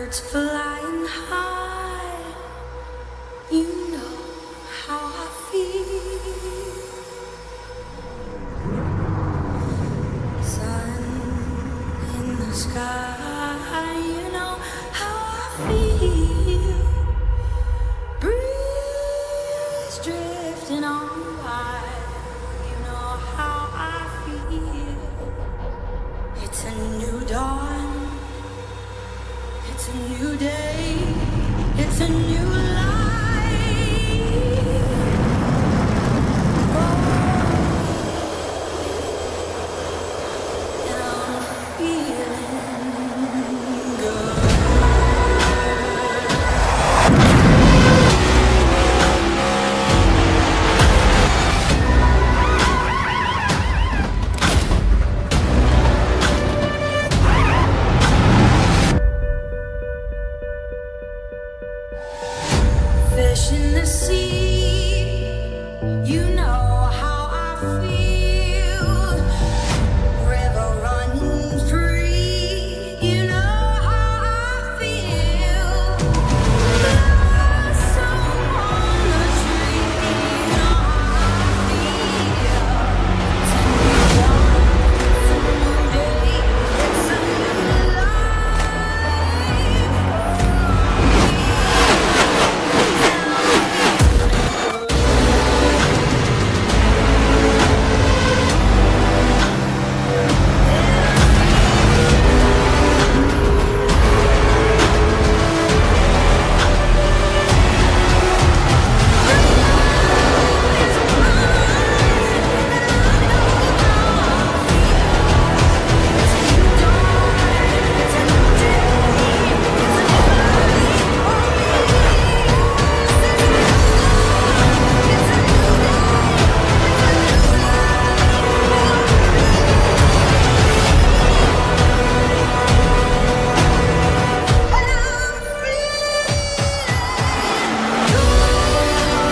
birds flying high, you know how I feel. Sun in the sky, you know how I feel. Breeze drifting on by, you know how I feel. It's a new dawn, it's a new day, it's a new life. And I'm feeling good. Fish in the sea, you know how I feel. River running free, you know how I feel. Blossom on the tree, you know how I feel. It's a new dawn, it's a new day, it's a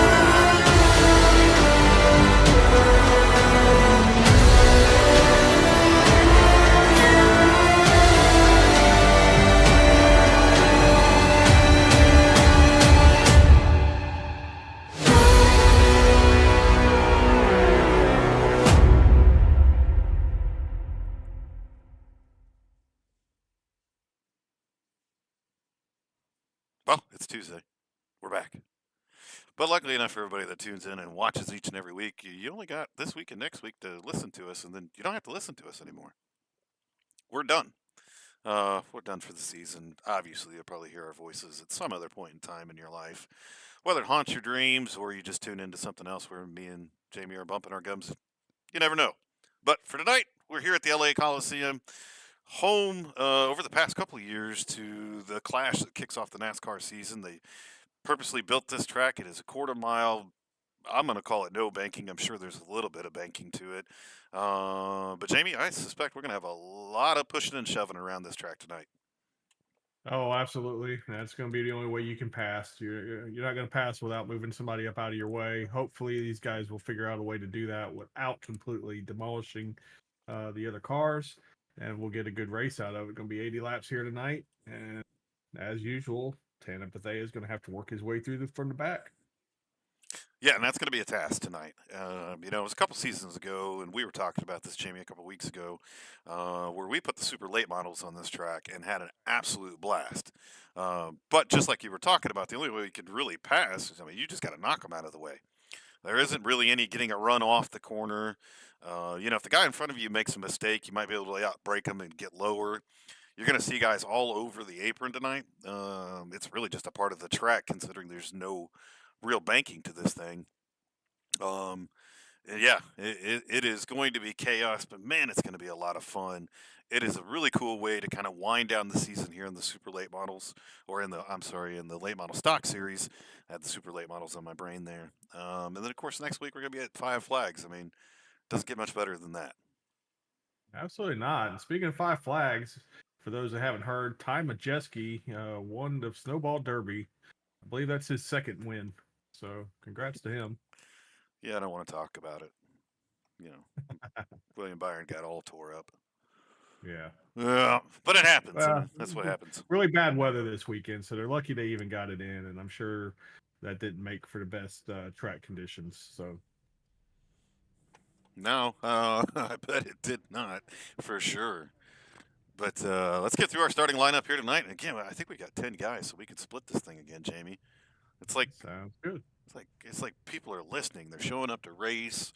new life. Well, it's Tuesday. We're back. But luckily enough for everybody that tunes in and watches each and every week, you only got this week and next week to listen to us, and then you don't have to listen to us anymore. We're done. We're done for the season. Obviously, you'll probably hear our voices at some other point in time in your life, whether it haunts your dreams or you just tune into something else where me and Jamie are bumping our gums. You never know. But for tonight, we're here at the LA Coliseum, home over the past couple of years to the Clash that kicks off the NASCAR season. They purposely built this track. It is a quarter mile. I'm going to call it no banking. I'm sure there's a little bit of banking to it. But Jamie, I suspect we're going to have a lot of pushing and shoving around this track tonight. Oh, absolutely. That's going to be the only way you can pass. You're not going to pass without moving somebody up out of your way. Hopefully, these guys will figure out a way to do that without completely demolishing the other cars, and we'll get a good race out of it. Going to be 80 laps here tonight, and as usual, Tana Bethea is going to have to work his way through from the back. Yeah, and that's going to be a task tonight. It was a couple seasons ago, and we were talking about this, Jamie, a couple weeks ago, where we put the super late models on this track and had an absolute blast. But just like you were talking about, the only way we could really pass is, you just got to knock them out of the way. There isn't really any getting a run off the corner. If the guy in front of you makes a mistake, you might be able to outbrake them and get lower. You're going to see guys all over the apron tonight. It's really just a part of the track, considering there's no real banking to this thing. Um, yeah, it is going to be chaos, but man, it's going to be a lot of fun. It is a really cool way to kind of wind down the season here in the super late models, or in the late model stock series. I had the super late models on my brain there. And then, of course, next week we're going to be at Five Flags. Doesn't get much better than that. Absolutely not. And speaking of Five Flags, for those that haven't heard, Ty Majeski won the Snowball Derby. I believe that's his second win. So congrats to him. Yeah, I don't want to talk about it. You know, William Byron got all tore up. Yeah. Yeah, but it happens. Well, That's what happens. really bad weather this weekend, so they're lucky they even got it in, and I'm sure that didn't make for the best track conditions. So No, I bet it did not, for sure. But let's get through our starting lineup here tonight. And again, I think we got 10 guys, so we could split this thing again, Jamie. It's like sounds good. it's like people are listening. They're showing up to race,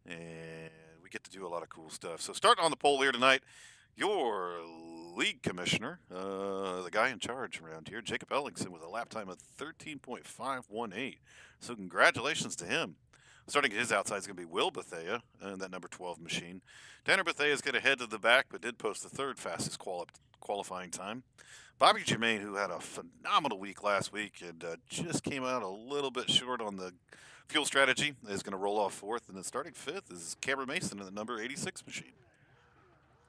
and we get to do a lot of cool stuff. So starting on the pole here tonight, your league commissioner, the guy in charge around here, Jacob Ellingson, with a lap time of 13.518. So congratulations to him. Starting at his outside is going to be Will Bethea and that number 12 machine. Tanner Bethea is going to head to the back, but did post the third fastest qualifying time. Bobby Germain, who had a phenomenal week last week and just came out a little bit short on the fuel strategy, is going to roll off fourth. And then starting fifth is Cameron Mason in the number 86 machine.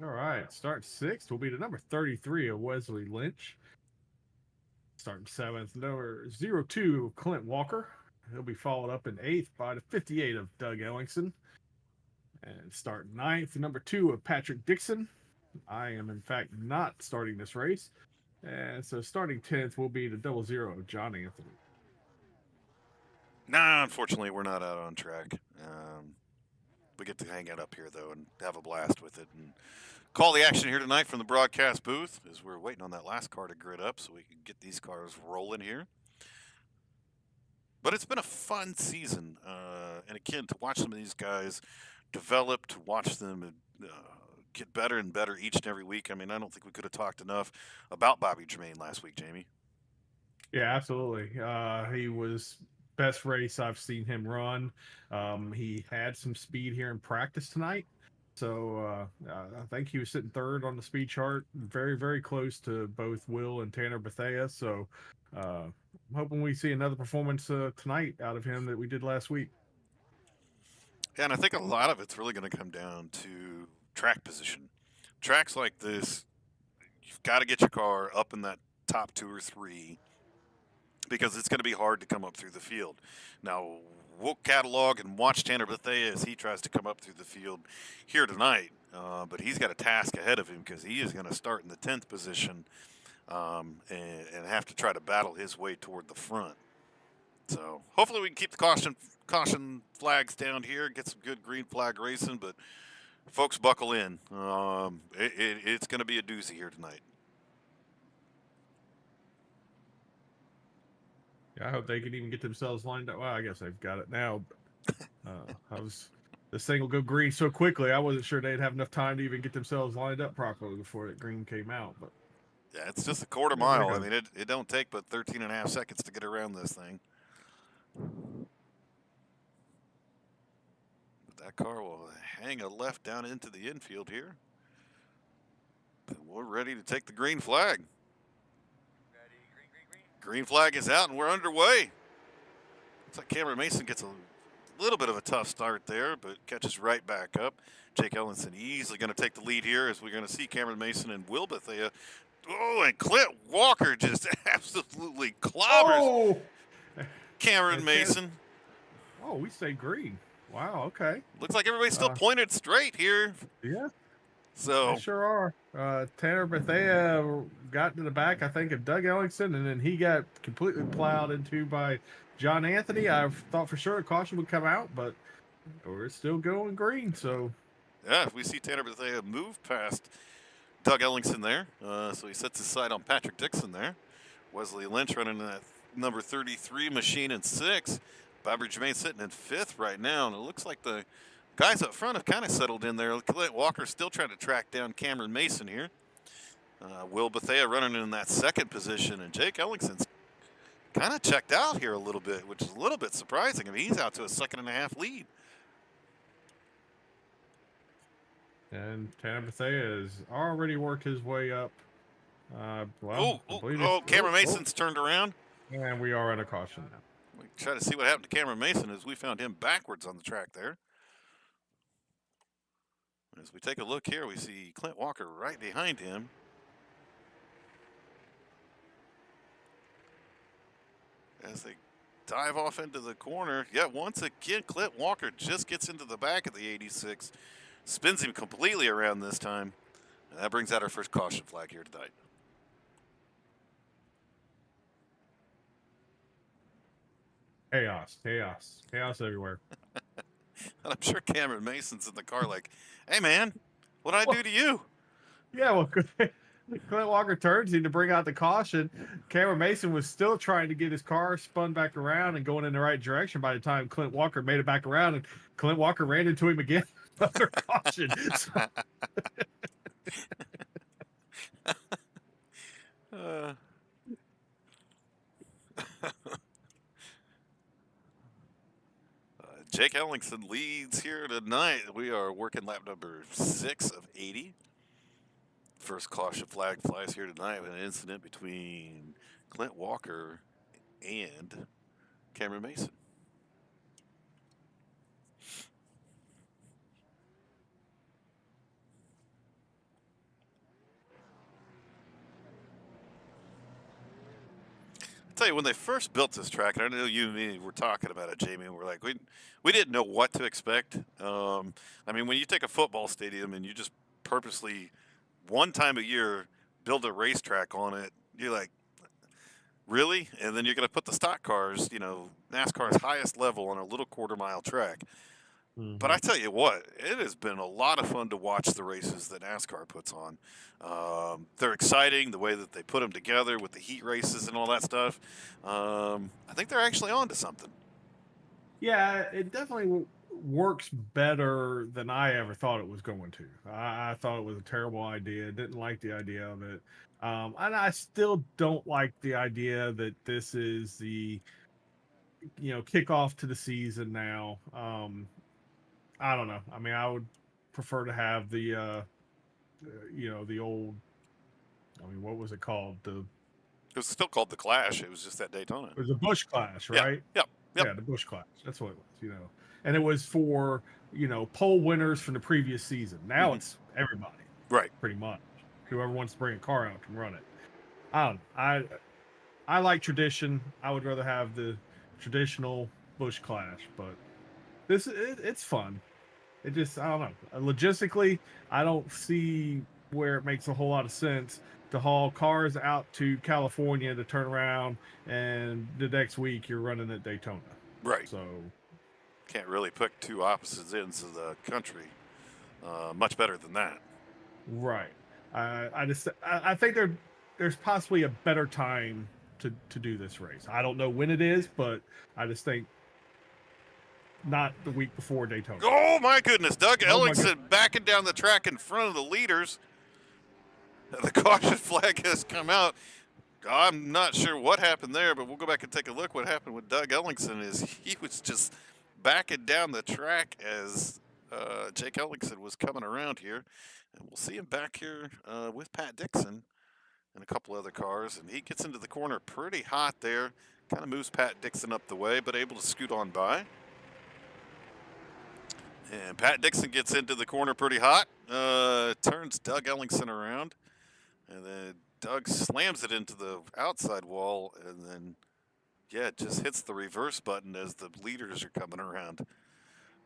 All right, start sixth will be the number 33 of Wesley Lynch. Starting seventh, number 02, Clint Walker. He'll be followed up in eighth by the 58 of Doug Ellingson. And starting ninth, number 2 of Patrick Dixon. I am, in fact, not starting this race. And so starting 10th will be the 00 of John Anthony. Nah, unfortunately, we're not out on track. We get to hang out up here, though, and have a blast with it. And call the action here tonight from the broadcast booth as we're waiting on that last car to grid up so we can get these cars rolling here. But it's been a fun season. And again, to watch some of these guys develop, to watch them get better and better each and every week. I mean, I don't think we could have talked enough about Bobby Germain last week, Jamie. Yeah, absolutely. He was best race I've seen him run. He had some speed here in practice tonight. So I think he was sitting third on the speed chart, very, very close to both Will and Tanner Bethea. So I'm hoping we see another performance tonight out of him that we did last week. Yeah, and I think a lot of it's really going to come down to track position. Tracks like this, you've got to get your car up in that top 2 or 3 because it's going to be hard to come up through the field. Now, we'll catalog and watch Tanner Bethea as he tries to come up through the field here tonight, but he's got a task ahead of him because he is going to start in the 10th position and have to try to battle his way toward the front. So hopefully we can keep the caution flags down here, get some good green flag racing, but folks, buckle in. It's going to be a doozy here tonight. Yeah, I hope they can even get themselves lined up. Well, I guess they've got it now. This thing will go green so quickly. I wasn't sure they'd have enough time to even get themselves lined up properly before that green came out. But yeah, it's just a quarter mile. I mean, it don't take but 13 and a half seconds to get around this thing. But that car will hang a left down into the infield here. And we're ready to take the green flag. Green flag is out and we're underway. Looks like Cameron Mason gets a little bit of a tough start there, but catches right back up. Jake Ellingson easily going to take the lead here as we're going to see Cameron Mason and Will Bethea. Oh, and Clint Walker just absolutely clobbers Cameron Mason. Oh, we stayed green. Wow, okay. Looks like everybody's still pointed straight here. Yeah. So They sure are. Tanner Bethea got to the back, I think, of Doug Ellingson, and then he got completely plowed into by John Anthony. I thought for sure a caution would come out, but we're still going green. So yeah, we see Tanner Bethea move past Doug Ellingson there. So he sets his sight on Patrick Dixon there. Wesley Lynch running that number 33 machine in 6th. Bobby Germain sitting in 5th right now, and it looks like the guys up front have kind of settled in there. Clint Walker still trying to track down Cameron Mason here. Will Bethea running in that 2nd position, and Jake Ellingson's kind of checked out here a little bit, which is a little bit surprising. I mean, he's out to a 2.5 lead. and Tanner Bethea has already worked his way up. Cameron Mason's turned around. And we are at a caution now. We try to see what happened to Cameron Mason as we found him backwards on the track there. As we take a look here, we see Clint Walker right behind him. As they dive off into the corner. Yeah, once again, Clint Walker just gets into the back of the 86. Spins him completely around this time. And that brings out our first caution flag here tonight. Chaos, chaos, chaos everywhere. And I'm sure Cameron Mason's in the car like, hey, man, what did I do to you? Yeah, well, Clint Walker turns him to bring out the caution. Cameron Mason was still trying to get his car spun back around and going in the right direction by the time Clint Walker made it back around, and Clint Walker ran into him again under caution. So, Uh, Jake Ellingson leads here tonight. We are working lap number 6 of 80. First caution flag flies here tonight with an incident between Clint Walker and Cameron Mason. Tell you, when they first built this track, and I know you and me were talking about it, Jamie, and we're like, we didn't know what to expect. I mean, when you take a football stadium and you just purposely one time a year build a racetrack on it, you're like, really? And then you're going to put the stock cars, you know, NASCAR's highest level on a little quarter-mile track. But I tell you what, it has been a lot of fun to watch the races that NASCAR puts on. They're exciting, the way that they put them together with the heat races and all that stuff. I think they're actually on to something. yeah, it definitely works better than I ever thought it was going to. I thought it was a terrible idea. Didn't like the idea of it. And I still don't like the idea that this is the, kickoff to the season now. I don't know. I mean, I would prefer to have the old. I mean, what was it called? It was still called the Clash. It was just at Daytona. It was a Bush Clash, right? Yep. Yeah, the Bush Clash. That's what it was. And it was for pole winners from the previous season. Now it's everybody, Right. pretty much. Whoever wants to bring a car out can run it. I like tradition. I would rather have the traditional Bush Clash, but it's fun. It just, I don't know. Logistically, I don't see where it makes a whole lot of sense to haul cars out to California to turn around, and the next week you're running at Daytona. Right. So Can't really pick two opposite ends of the country. Much better than that. right. I think there's possibly a better time to do this race. I don't know when it is, but I just think not the week before Daytona. Oh my goodness, Doug Oh, my Ellingson backing down the track in front of the leaders. The caution flag has come out. I'm not sure what happened there, but we'll go back and take a look. What happened with Doug Ellingson is he was just backing down the track as Jake Ellingson was coming around here. And we'll see him back here with Pat Dixon and a couple other cars. And he gets into the corner pretty hot there. Kind of moves Pat Dixon up the way, but able to scoot on by. And Pat Dixon gets into the corner pretty hot. Turns Doug Ellingson around. And then Doug slams it into the outside wall. And then, yeah, just hits the reverse button as the leaders are coming around.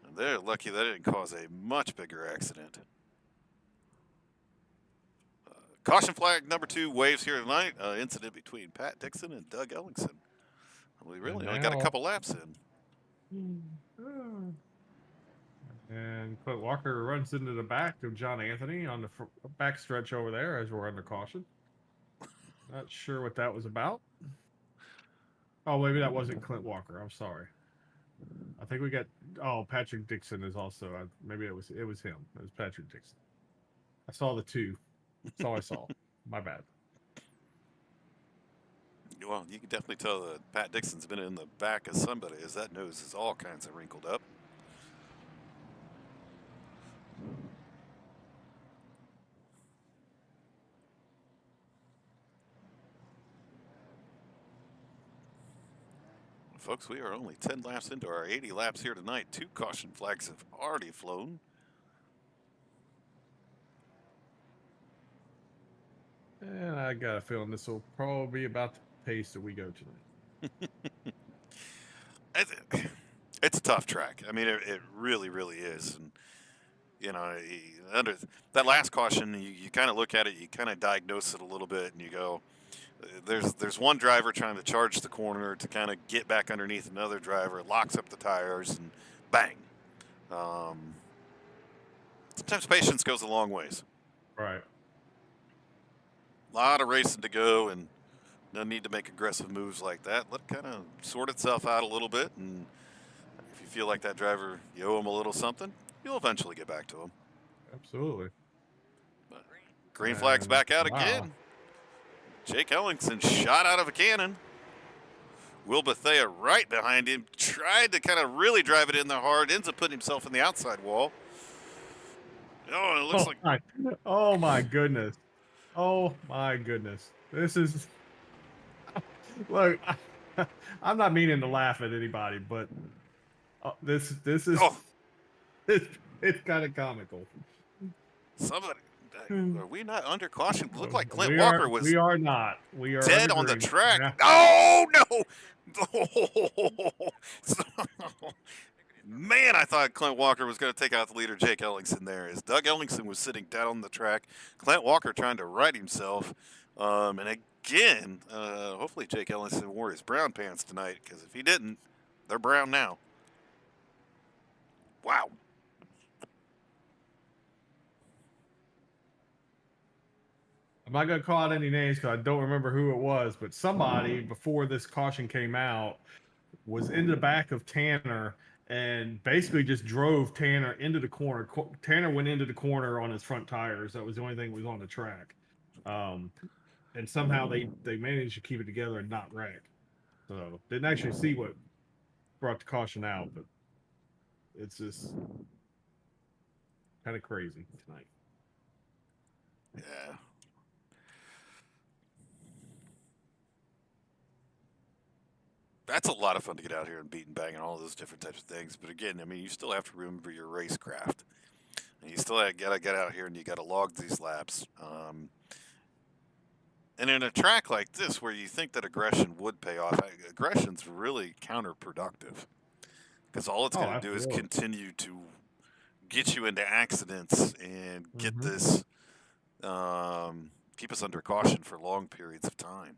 And they're lucky that didn't cause a much bigger accident. Caution flag number 2 waves here tonight. Incident between Pat Dixon and Doug Ellingson. We really only got a couple laps in. And Clint Walker runs into the back of John Anthony on the back stretch over there as we're under caution. Not sure what that was about. Oh, maybe that wasn't Clint Walker. I'm sorry. I think we got. Oh, Patrick Dixon is also. Maybe it was him. It was Patrick Dixon. I saw the 2. That's all I saw. My bad. Well, you can definitely tell that Pat Dixon's been in the back of somebody, as that nose is all kinds of wrinkled up. Folks, we are only 10 laps into our 80 laps here tonight. 2 caution flags have already flown. And I got a feeling this will probably be about the pace that we go tonight. It's a tough track. I mean, it really, really is. And, you know, under that last caution, you kind of look at it, you kind of diagnose it a little bit, and you go, there's one driver trying to charge the corner to kind of get back underneath another driver, locks up the tires, and bang. Sometimes patience goes a long ways. Right. A lot of racing to go, and no need to make aggressive moves like that. Let it kind of sort itself out a little bit, and if you feel like that driver, you owe him a little something, you'll eventually get back to him. Absolutely. But green flag's back out wow. again. Jake Ellingson shot out of a cannon. Will Bethea right behind him, tried to kind of really drive it in there hard, ends up putting himself in the outside wall. Oh, and it looks like... Oh, my goodness. Oh, my goodness. This is... Look, I'm not meaning to laugh at anybody, but this is... Oh. It's kind of comical. Somebody... Are we not under caution? Looked like Clint We Walker are, was we are not. We are dead under on the green. track. Yeah. Oh, no! Man, I thought Clint Walker was going to take out the leader, Jake Ellingson, there. As Doug Ellingson was sitting down on the track, Clint Walker trying to right himself. And again, hopefully Jake Ellingson wore his brown pants tonight, because if he didn't, they're brown now. Wow. I'm not going to call out any names because I don't remember who it was, but somebody before this caution came out was in the back of Tanner and basically just drove Tanner into the corner. Tanner went into the corner on his front tires. That was the only thing that was on the track. And somehow they managed to keep it together and not wreck. So didn't actually see what brought the caution out, but it's just kind of crazy tonight. Yeah. That's a lot of fun to get out here and beat and bang and all those different types of things. But again, I mean, you still have to remember your racecraft. And you still got to get out here and you got to log these laps. And in a track like this where you think that aggression would pay off, aggression's really counterproductive. Because all it's going to do is continue to get you into accidents and get this, keep us under caution for long periods of time.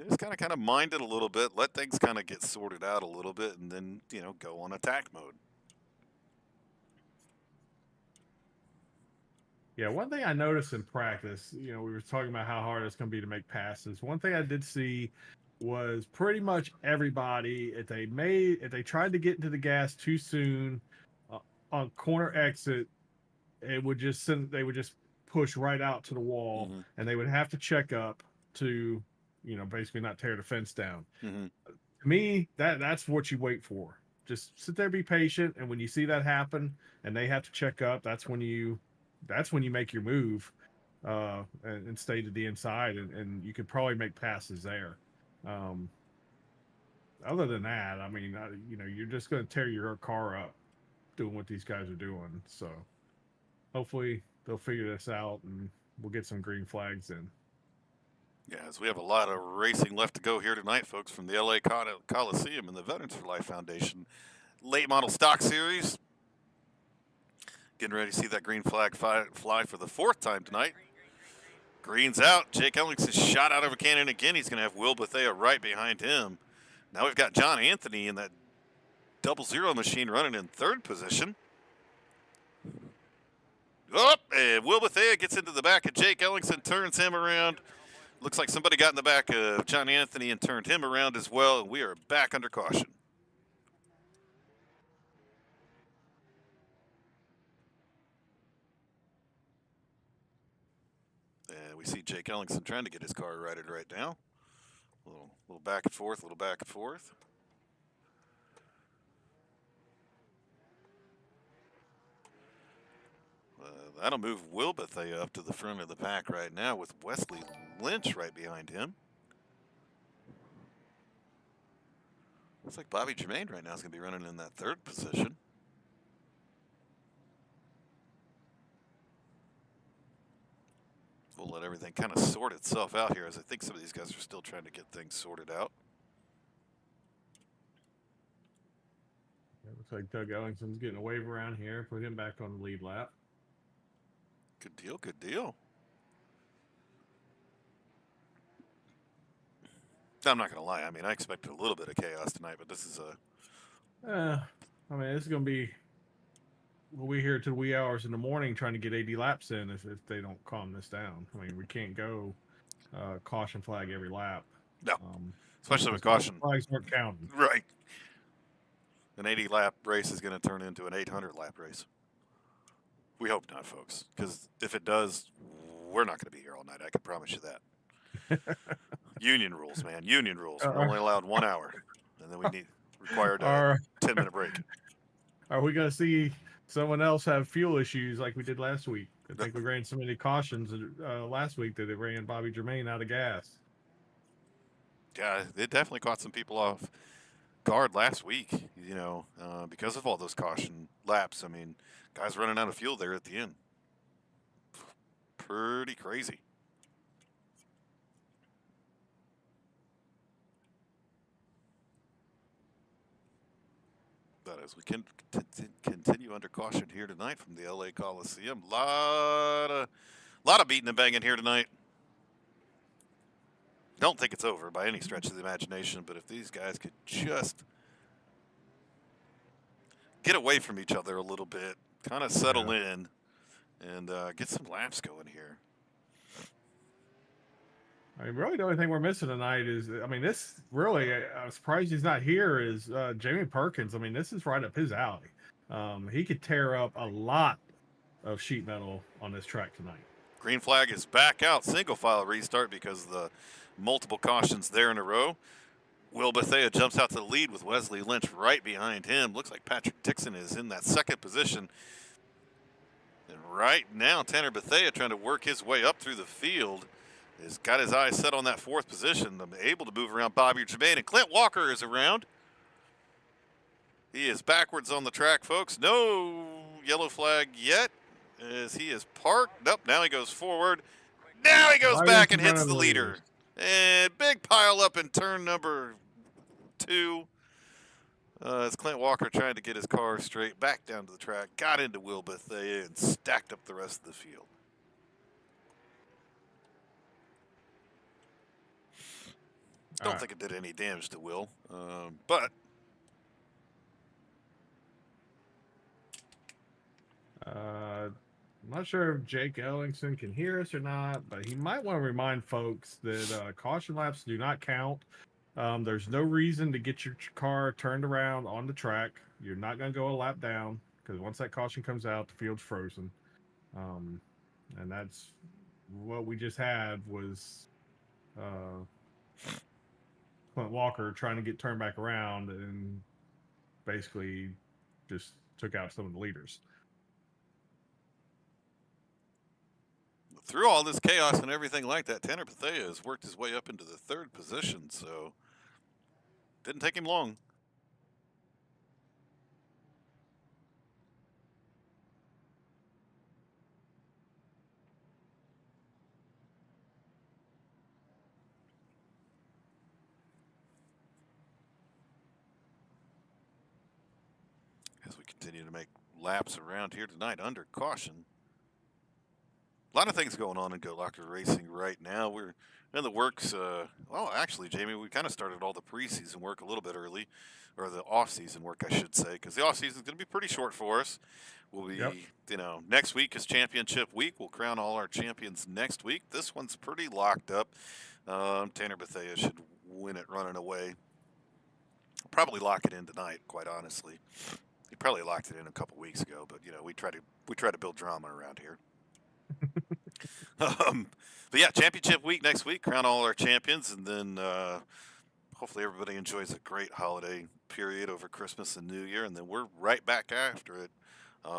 Just kind of mind it a little bit, let things kind of get sorted out a little bit, and then, you know, go on attack mode. Yeah, one thing I noticed in practice, you know, we were talking about how hard it's going to be to make passes. One thing I did see was pretty much everybody, if they tried to get into the gas too soon on corner exit, they would just push right out to the wall, and they would have to check up to, you know, basically not tear the fence down. To me, that's what you wait for. Just sit there, be patient, and when you see that happen and they have to check up, that's when you make your move and stay to the inside, and you could probably make passes there. Other than that, I mean, you know, you're just going to tear your car up doing what these guys are doing. So hopefully they'll figure this out and we'll get some green flags in. Yeah, as we have a lot of racing left to go here tonight, folks, from the LA Coliseum and the Veterans for Life Foundation Late Model Stock Series. Getting ready to see that green flag fly for the fourth time tonight. Green's out. Jake Ellingson shot out of a cannon again. He's going to have Will Bethea right behind him. Now we've got John Anthony in that 00 machine running in third position. Oh, and Will Bethea gets into the back of Jake Ellingson, turns him around. Looks like somebody got in the back of John Anthony and turned him around as well, and we are back under caution. And we see Jake Ellingson trying to get his car righted right now. A little back and forth, a little back and forth. That'll move Will Bethea up to the front of the pack right now with Wesley Lynch right behind him. Looks like Bobby Germain right now is going to be running in that third position. We'll let everything kind of sort itself out here, as I think some of these guys are still trying to get things sorted out. Looks like Doug Ellingson's getting a wave around here. Put him back on the lead lap. Good deal. Good deal. I'm not going to lie. I mean, I expected a little bit of chaos tonight, but this is a. I mean, this is going to be. We'll be here till wee hours in the morning trying to get 80 laps in if they don't calm this down. I mean, we can't go caution flag every lap. No. Especially with caution. Flags aren't counting. Right. An 80-lap race is going to turn into an 800-lap race. We hope not, folks, because if it does, we're not going to be here all night. I can promise you that. Union rules, man. Union rules. We're only allowed 1 hour, and then we required a 10-minute break. Are we going to see someone else have fuel issues like we did last week? I think we ran so many cautions last week that it ran Bobby Germain out of gas. Yeah, it definitely caught some people off guard last week, because of all those caution laps. I mean, guys running out of fuel there at the end. Pretty crazy. But as we can continue under caution here tonight from the LA Coliseum, lot of beating and banging here tonight. Don't think it's over by any stretch of the imagination, but if these guys could just get away from each other a little bit, kind of settle in, and get some laps going here. I mean, really, the only thing we're missing tonight is, I mean, this really, I'm surprised he's not here, is Jamie Perkins. I mean, this is right up his alley. He could tear up a lot of sheet metal on this track tonight. Green flag is back out. Single file restart because of the multiple cautions there in a row. Will Bethea jumps out to the lead with Wesley Lynch right behind him. Looks like Patrick Dixon is in that second position. And right now, Tanner Bethea trying to work his way up through the field. Has got his eyes set on that fourth position. Able to move around Bobby Germain, and Clint Walker is around. He is backwards on the track, folks. No yellow flag yet as he is parked. Nope, now he goes forward. Now he goes back and hits the leader. And big pile up in turn number 2. As Clint Walker trying to get his car straight back down to the track, got into Will Bethea and stacked up the rest of the field. Don't think it did any damage to Will, but I'm not sure if Jake Ellingson can hear us or not, but he might want to remind folks that caution laps do not count. There's no reason to get your car turned around on the track. You're not going to go a lap down because once that caution comes out, the field's frozen. And that's what we just had was Clint Walker trying to get turned back around and basically just took out some of the leaders. Through all this chaos and everything like that, Tanner Bethea has worked his way up into the third position, so didn't take him long. As we continue to make laps around here tonight under caution. A lot of things going on in Go Locker Racing right now. We're in the works. Well, actually, Jamie, we kind of started all the preseason work a little bit early, or the off-season work, I should say, because the off-season is going to be pretty short for us. We'll be, next week is championship week. We'll crown all our champions next week. This one's pretty locked up. Tanner Bethea should win it running away. Probably lock it in tonight, quite honestly. He probably locked it in a couple weeks ago, but we try to build drama around here. But yeah, championship week next week, crown all our champions, and then hopefully everybody enjoys a great holiday period over Christmas and New Year, and then we're right back after it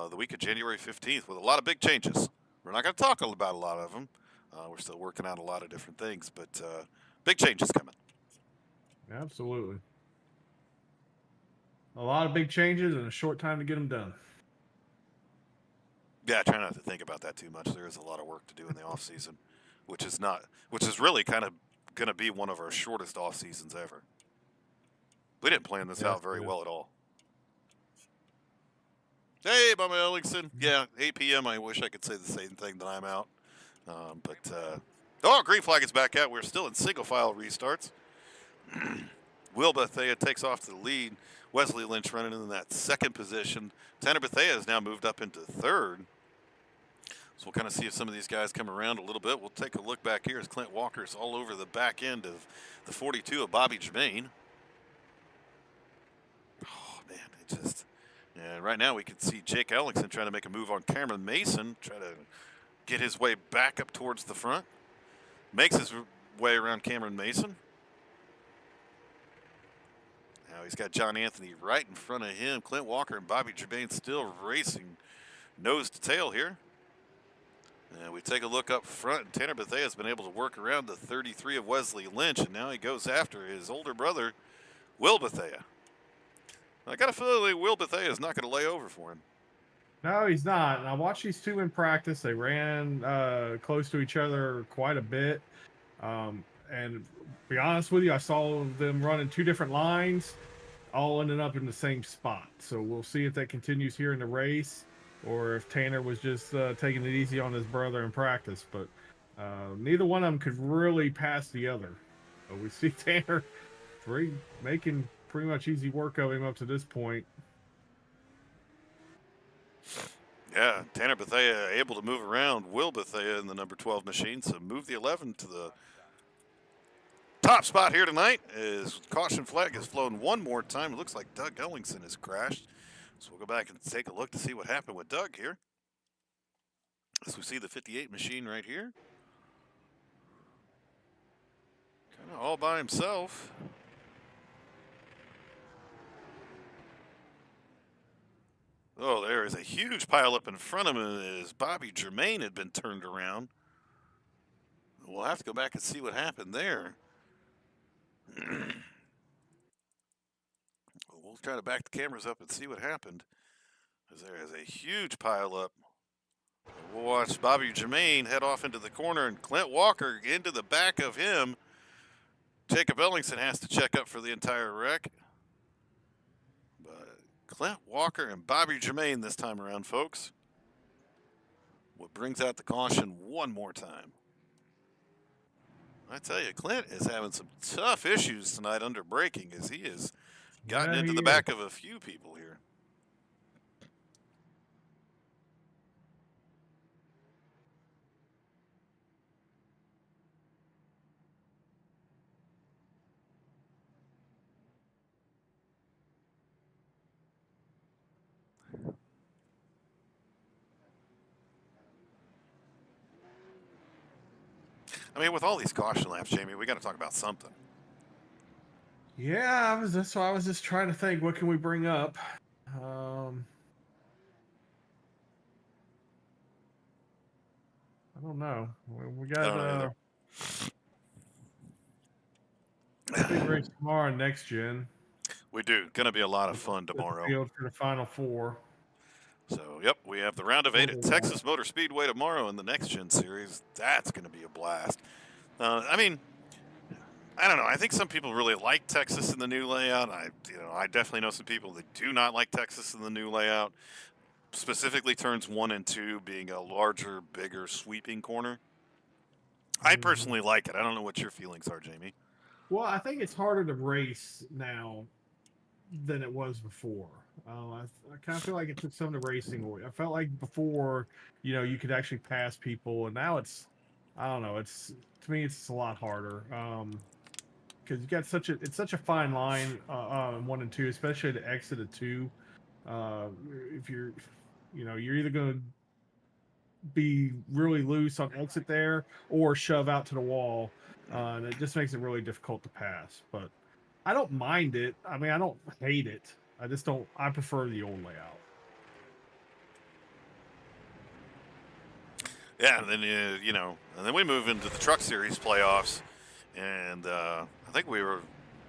the week of January 15th with a lot of big changes. We're not going to talk about a lot of them. We're still working out a lot of different things, but big changes coming. Absolutely. A lot of big changes in a short time to get them done. Yeah, I try not to think about that too much. There is a lot of work to do in the off season, which is really kind of going to be one of our shortest off seasons ever. We didn't plan this out very well at all. Hey, Bubba Ellingson. Yeah, 8 p.m. I wish I could say the same thing that I'm out. Oh, green flag is back out. We're still in single file restarts. Will Bethea takes off to the lead. Wesley Lynch running in that second position. Tanner Bethea has now moved up into third. So we'll kind of see if some of these guys come around a little bit. We'll take a look back here as Clint Walker's all over the back end of the 42 of Bobby Jermaine. Oh, man, it just... And right now we can see Jake Ellingson trying to make a move on Cameron Mason, try to get his way back up towards the front. Makes his way around Cameron Mason. Now he's got John Anthony right in front of him. Clint Walker and Bobby Jermaine still racing nose to tail here. And we take a look up front, and Tanner Bethea has been able to work around the 33 of Wesley Lynch, and now he goes after his older brother, Will Bethea. I got a feeling Will Bethea is not going to lay over for him. No, he's not. And I watched these two in practice. They ran close to each other quite a bit. And to be honest with you, I saw them running two different lines, all ending up in the same spot. So we'll see if that continues here in the race, or if Tanner was just taking it easy on his brother in practice. But neither one of them could really pass the other. But we see Tanner making pretty much easy work of him up to this point. Yeah, Tanner Bethea able to move around Will Bethea in the number 12 machine. So move the 11 to the top spot here tonight as caution flag is flown one more time. It looks like Doug Ellingson has crashed. So we'll go back and take a look to see what happened with Doug here. As we see the 58 machine right here. Kind of all by himself. Oh, there is a huge pile up in front of him as Bobby Jermaine had been turned around. We'll have to go back and see what happened there. We'll try to back the cameras up and see what happened. As there is a huge pile up. We'll watch Bobby Jermaine head off into the corner and Clint Walker into the back of him. Jacob Ellingson has to check up for the entire wreck. But Clint Walker and Bobby Jermaine this time around, folks. What brings out the caution one more time. I tell you, Clint is having some tough issues tonight under braking as he has gotten into the back of a few people here. I mean, with all these caution laps, Jamie, we got to talk about something. Yeah, that's why I was just trying to think, what can we bring up? I don't know. We got big race tomorrow, next gen. We do. Going to be a lot of fun tomorrow. Field for the Final Four. So, yep, we have the round of 8 at Texas Motor Speedway tomorrow in the Next Gen Series. That's going to be a blast. I mean, I don't know. I think some people really like Texas in the new layout. I definitely know some people that do not like Texas in the new layout. Specifically, turns 1 and 2 being a larger, bigger, sweeping corner. I personally like it. I don't know what your feelings are, Jamie. Well, I think it's harder to race now than it was before. I kind of feel like it took some of the racing away. I felt like before, you could actually pass people, and now it's, I don't know. To me, it's a lot harder because you got it's such a fine line on 1 and 2, especially to exit a 2. If you're either going to be really loose on exit there or shove out to the wall, and it just makes it really difficult to pass. But I don't mind it. I mean, I don't hate it. I just don't. I prefer the old layout. Yeah, and then and then we move into the Truck Series playoffs, and I think I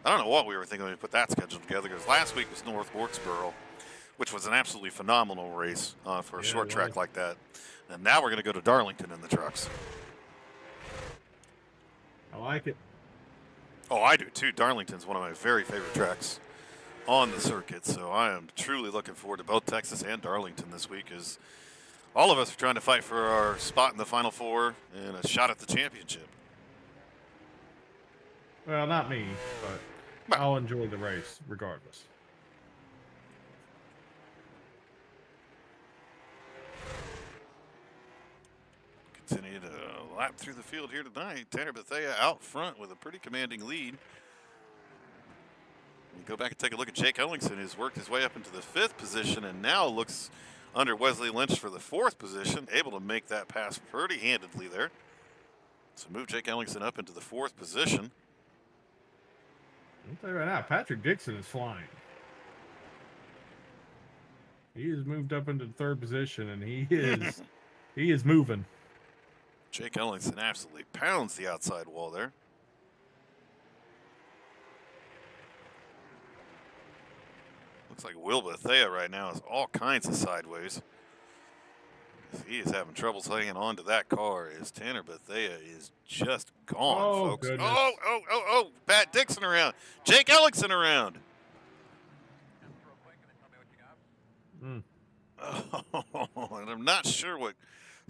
don't know what we were thinking when we put that schedule together, because last week was North Wilkesboro, which was an absolutely phenomenal race for a short track like that, and now we're going to go to Darlington in the trucks. I like it. Oh, I do too. Darlington's one of my very favorite tracks. on the circuit. So I am truly looking forward to both Texas and Darlington this week, as all of us are trying to fight for our spot in the Final Four and a shot at the championship. Well, not me, but I'll enjoy the race regardless. Continue to lap through the field here tonight. Tanner Bethea out front with a pretty commanding lead. We go back and take a look at Jake Ellingson, who's worked his way up into the 5th position and now looks under Wesley Lynch for the 4th position, able to make that pass pretty handedly there. So move Jake Ellingson up into the 4th position. I'll tell you right now, Patrick Dixon is flying. He has moved up into the 3rd position, and he is moving. Jake Ellingson absolutely pounds the outside wall there. Looks like Will Bethea right now is all kinds of sideways. He is having troubles hanging on to that car as Tanner Bethea is just gone, folks. Goodness. Oh, Pat Dixon around. Jake Ellingson around. Oh, and I'm not sure what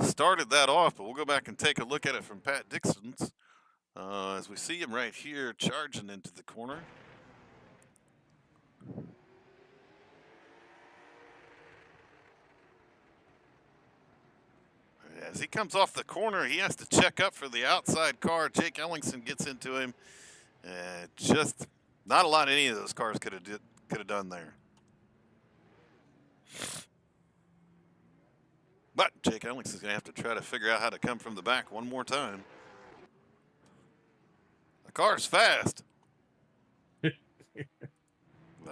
started that off, but we'll go back and take a look at it from Pat Dixon's as we see him right here charging into the corner. As he comes off the corner, he has to check up for the outside car. Jake Ellingson gets into him. Just not a lot any of those cars could have done there. But Jake Ellingson's going to have to try to figure out how to come from the back one more time. The car's fast. But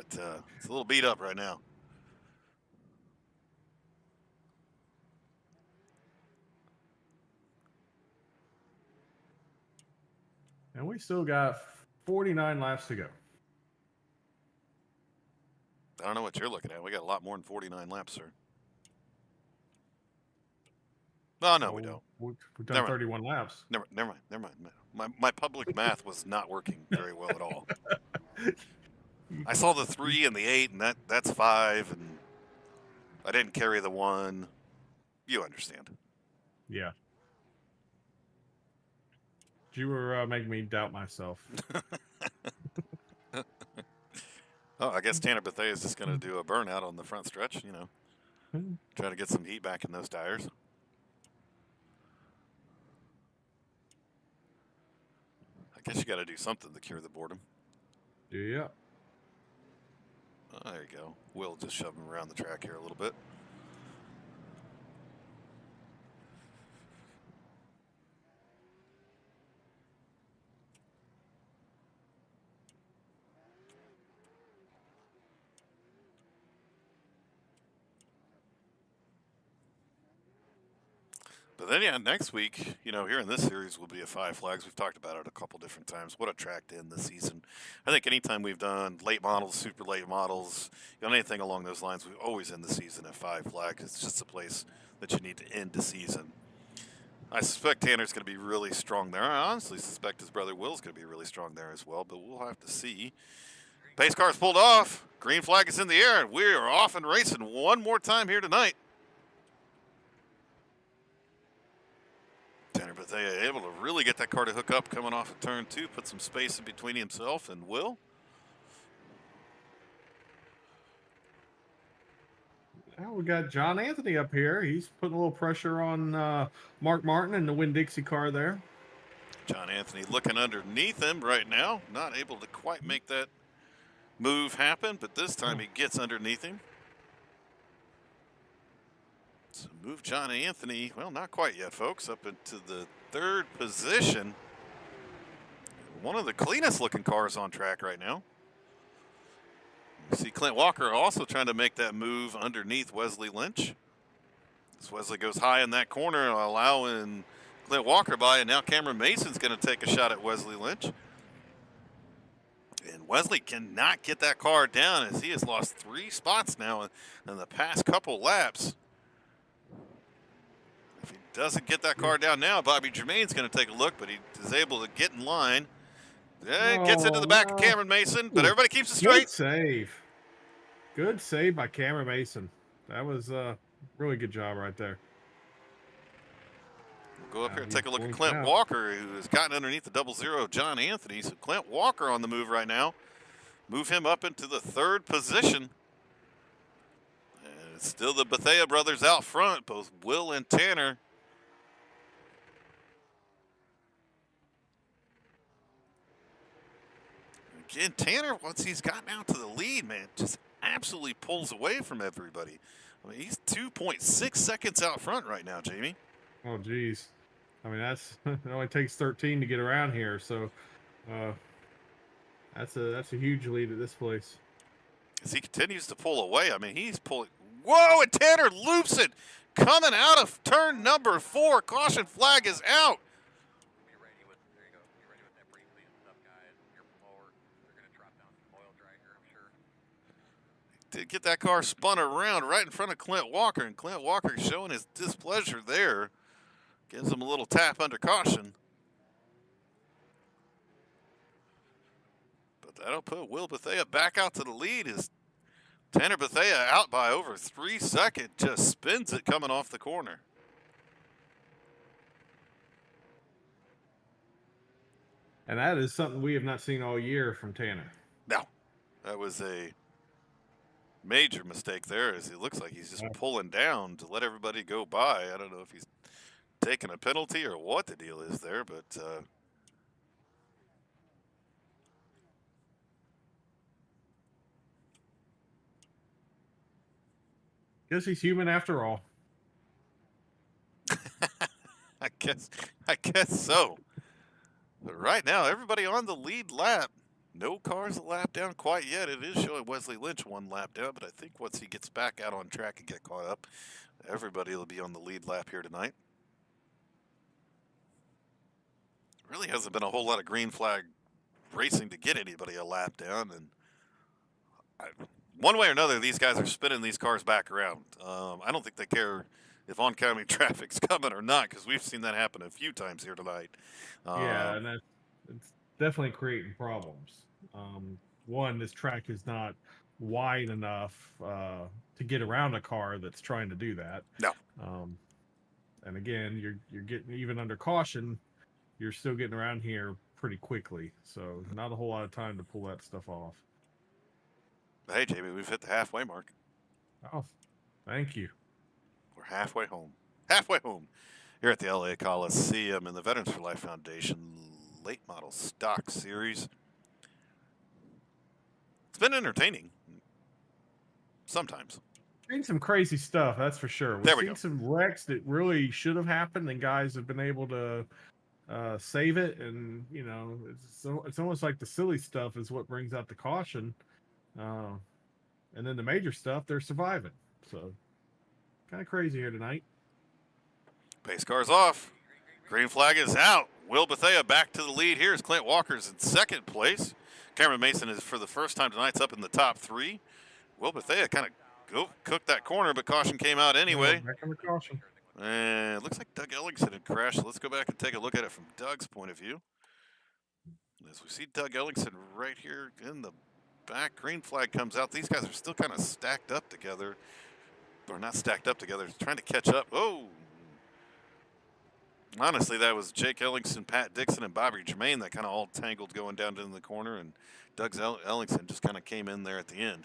it's a little beat up right now. And we still got 49 laps to go. I don't know what you're looking at. We got a lot more than 49 laps, sir. No, we don't. We've done 31 laps. Never mind. My public math was not working very well at all. I saw the 3 and the 8, and that's 5, and I didn't carry the 1. You understand. Yeah. You were making me doubt myself. Oh, I guess Tanner Bethea is just going to do a burnout on the front stretch, you know. Try to get some heat back in those tires. I guess you got to do something to cure the boredom. Yeah. Oh, there you go. We'll just shove him around the track here a little bit. But then, yeah, next week, you know, here in this series will be a 5 flags. We've talked about it a couple different times. What a track to end the season. I think anytime we've done late models, super late models, you know, anything along those lines, we always end the season at 5 flags. It's just a place that you need to end the season. I suspect Tanner's going to be really strong there. I honestly suspect his brother Will's going to be really strong there as well, but we'll have to see. Pace car's pulled off. Green flag is in the air, and we are off and racing one more time here tonight. Tanner Bethea able to really get that car to hook up coming off of turn 2, put some space in between himself and Will. Now we got John Anthony up here. He's putting a little pressure on Mark Martin and the Winn-Dixie car there. John Anthony looking underneath him right now. Not able to quite make that move happen, but this time he gets underneath him. So move John Anthony, well, not quite yet, folks, up into the 3rd position. One of the cleanest looking cars on track right now. You see Clint Walker also trying to make that move underneath Wesley Lynch. As Wesley goes high in that corner, allowing Clint Walker by, and now Cameron Mason's going to take a shot at Wesley Lynch. And Wesley cannot get that car down as he has lost 3 spots now in the past couple laps. If he doesn't get that car down now, Bobby Germain's going to take a look, but he is able to get in line. Gets into the back of Cameron Mason, but everybody keeps it straight. Good save. Good save by Cameron Mason. That was a really good job right there. We'll go up Now here and he's take a look at pointing Clint out. Walker, who has gotten underneath the 00 of John Anthony. So Clint Walker on the move right now. Move him up into the 3rd position. And it's still the Bethea brothers out front, both Will and Tanner. Again, Tanner, once he's gotten out to the lead, man, just absolutely pulls away from everybody. I mean, he's 2.6 seconds out front right now, Jamie. Oh, geez. I mean, that's it only takes 13 to get around here, so that's a huge lead at this place. As he continues to pull away, I mean, he's pulling. Whoa, and Tanner loops it. Coming out of turn number 4. Caution flag is out. To get that car spun around right in front of Clint Walker, and Clint Walker showing his displeasure there. Gives him a little tap under caution. But that'll put Will Bethea back out to the lead as Tanner Bethea out by over 3 seconds, just spins it coming off the corner. And that is something we have not seen all year from Tanner. No, that was a major mistake there, as it looks like he's just pulling down to let everybody go by. I don't know if he's taking a penalty or what the deal is there, but guess he's human after all. I guess so. But right now, everybody on the lead lap. No cars a lap down quite yet. It is showing Wesley Lynch 1 lap down, but I think once he gets back out on track and get caught up, everybody will be on the lead lap here tonight. Really hasn't been a whole lot of green flag racing to get anybody a lap down, and one way or another, these guys are spinning these cars back around. I don't think they care if oncoming traffic's coming or not, because we've seen that happen a few times here tonight. Yeah, and it's definitely creating problems. One, this track is not wide enough to get around a car that's trying to do that. No. And again, you're getting, even under caution, you're still getting around here pretty quickly. So not a whole lot of time to pull that stuff off. Hey, Jamie, we've hit the halfway mark. Oh, thank you. We're halfway home. Halfway home. Here at the LA Coliseum and the Veterans for Life Foundation Late Model Stock Series. It's been entertaining. Sometimes. Seen some crazy stuff, that's for sure. We've seen some wrecks that really should have happened, and guys have been able to save it. And you know, it's almost like the silly stuff is what brings out the caution, and then the major stuff they're surviving. So kind of crazy here tonight. Pace car's off. Green flag is out. Will Bethea back to the lead here as Clint Walker's in 2nd place. Cameron Mason is, for the first time tonight, up in the top 3. Will Bethea kind of cooked that corner, but caution came out anyway. Back on the caution. And it looks like Doug Ellingson had crashed. Let's go back and take a look at it from Doug's point of view. As we see Doug Ellingson right here in the back, green flag comes out. These guys are still kind of stacked up together. Or not stacked up together, trying to catch up. Oh! Honestly, that was Jake Ellingson, Pat Dixon, and Bobby Germain that kind of all tangled going down into the corner, and Doug Ellingson just kind of came in there at the end.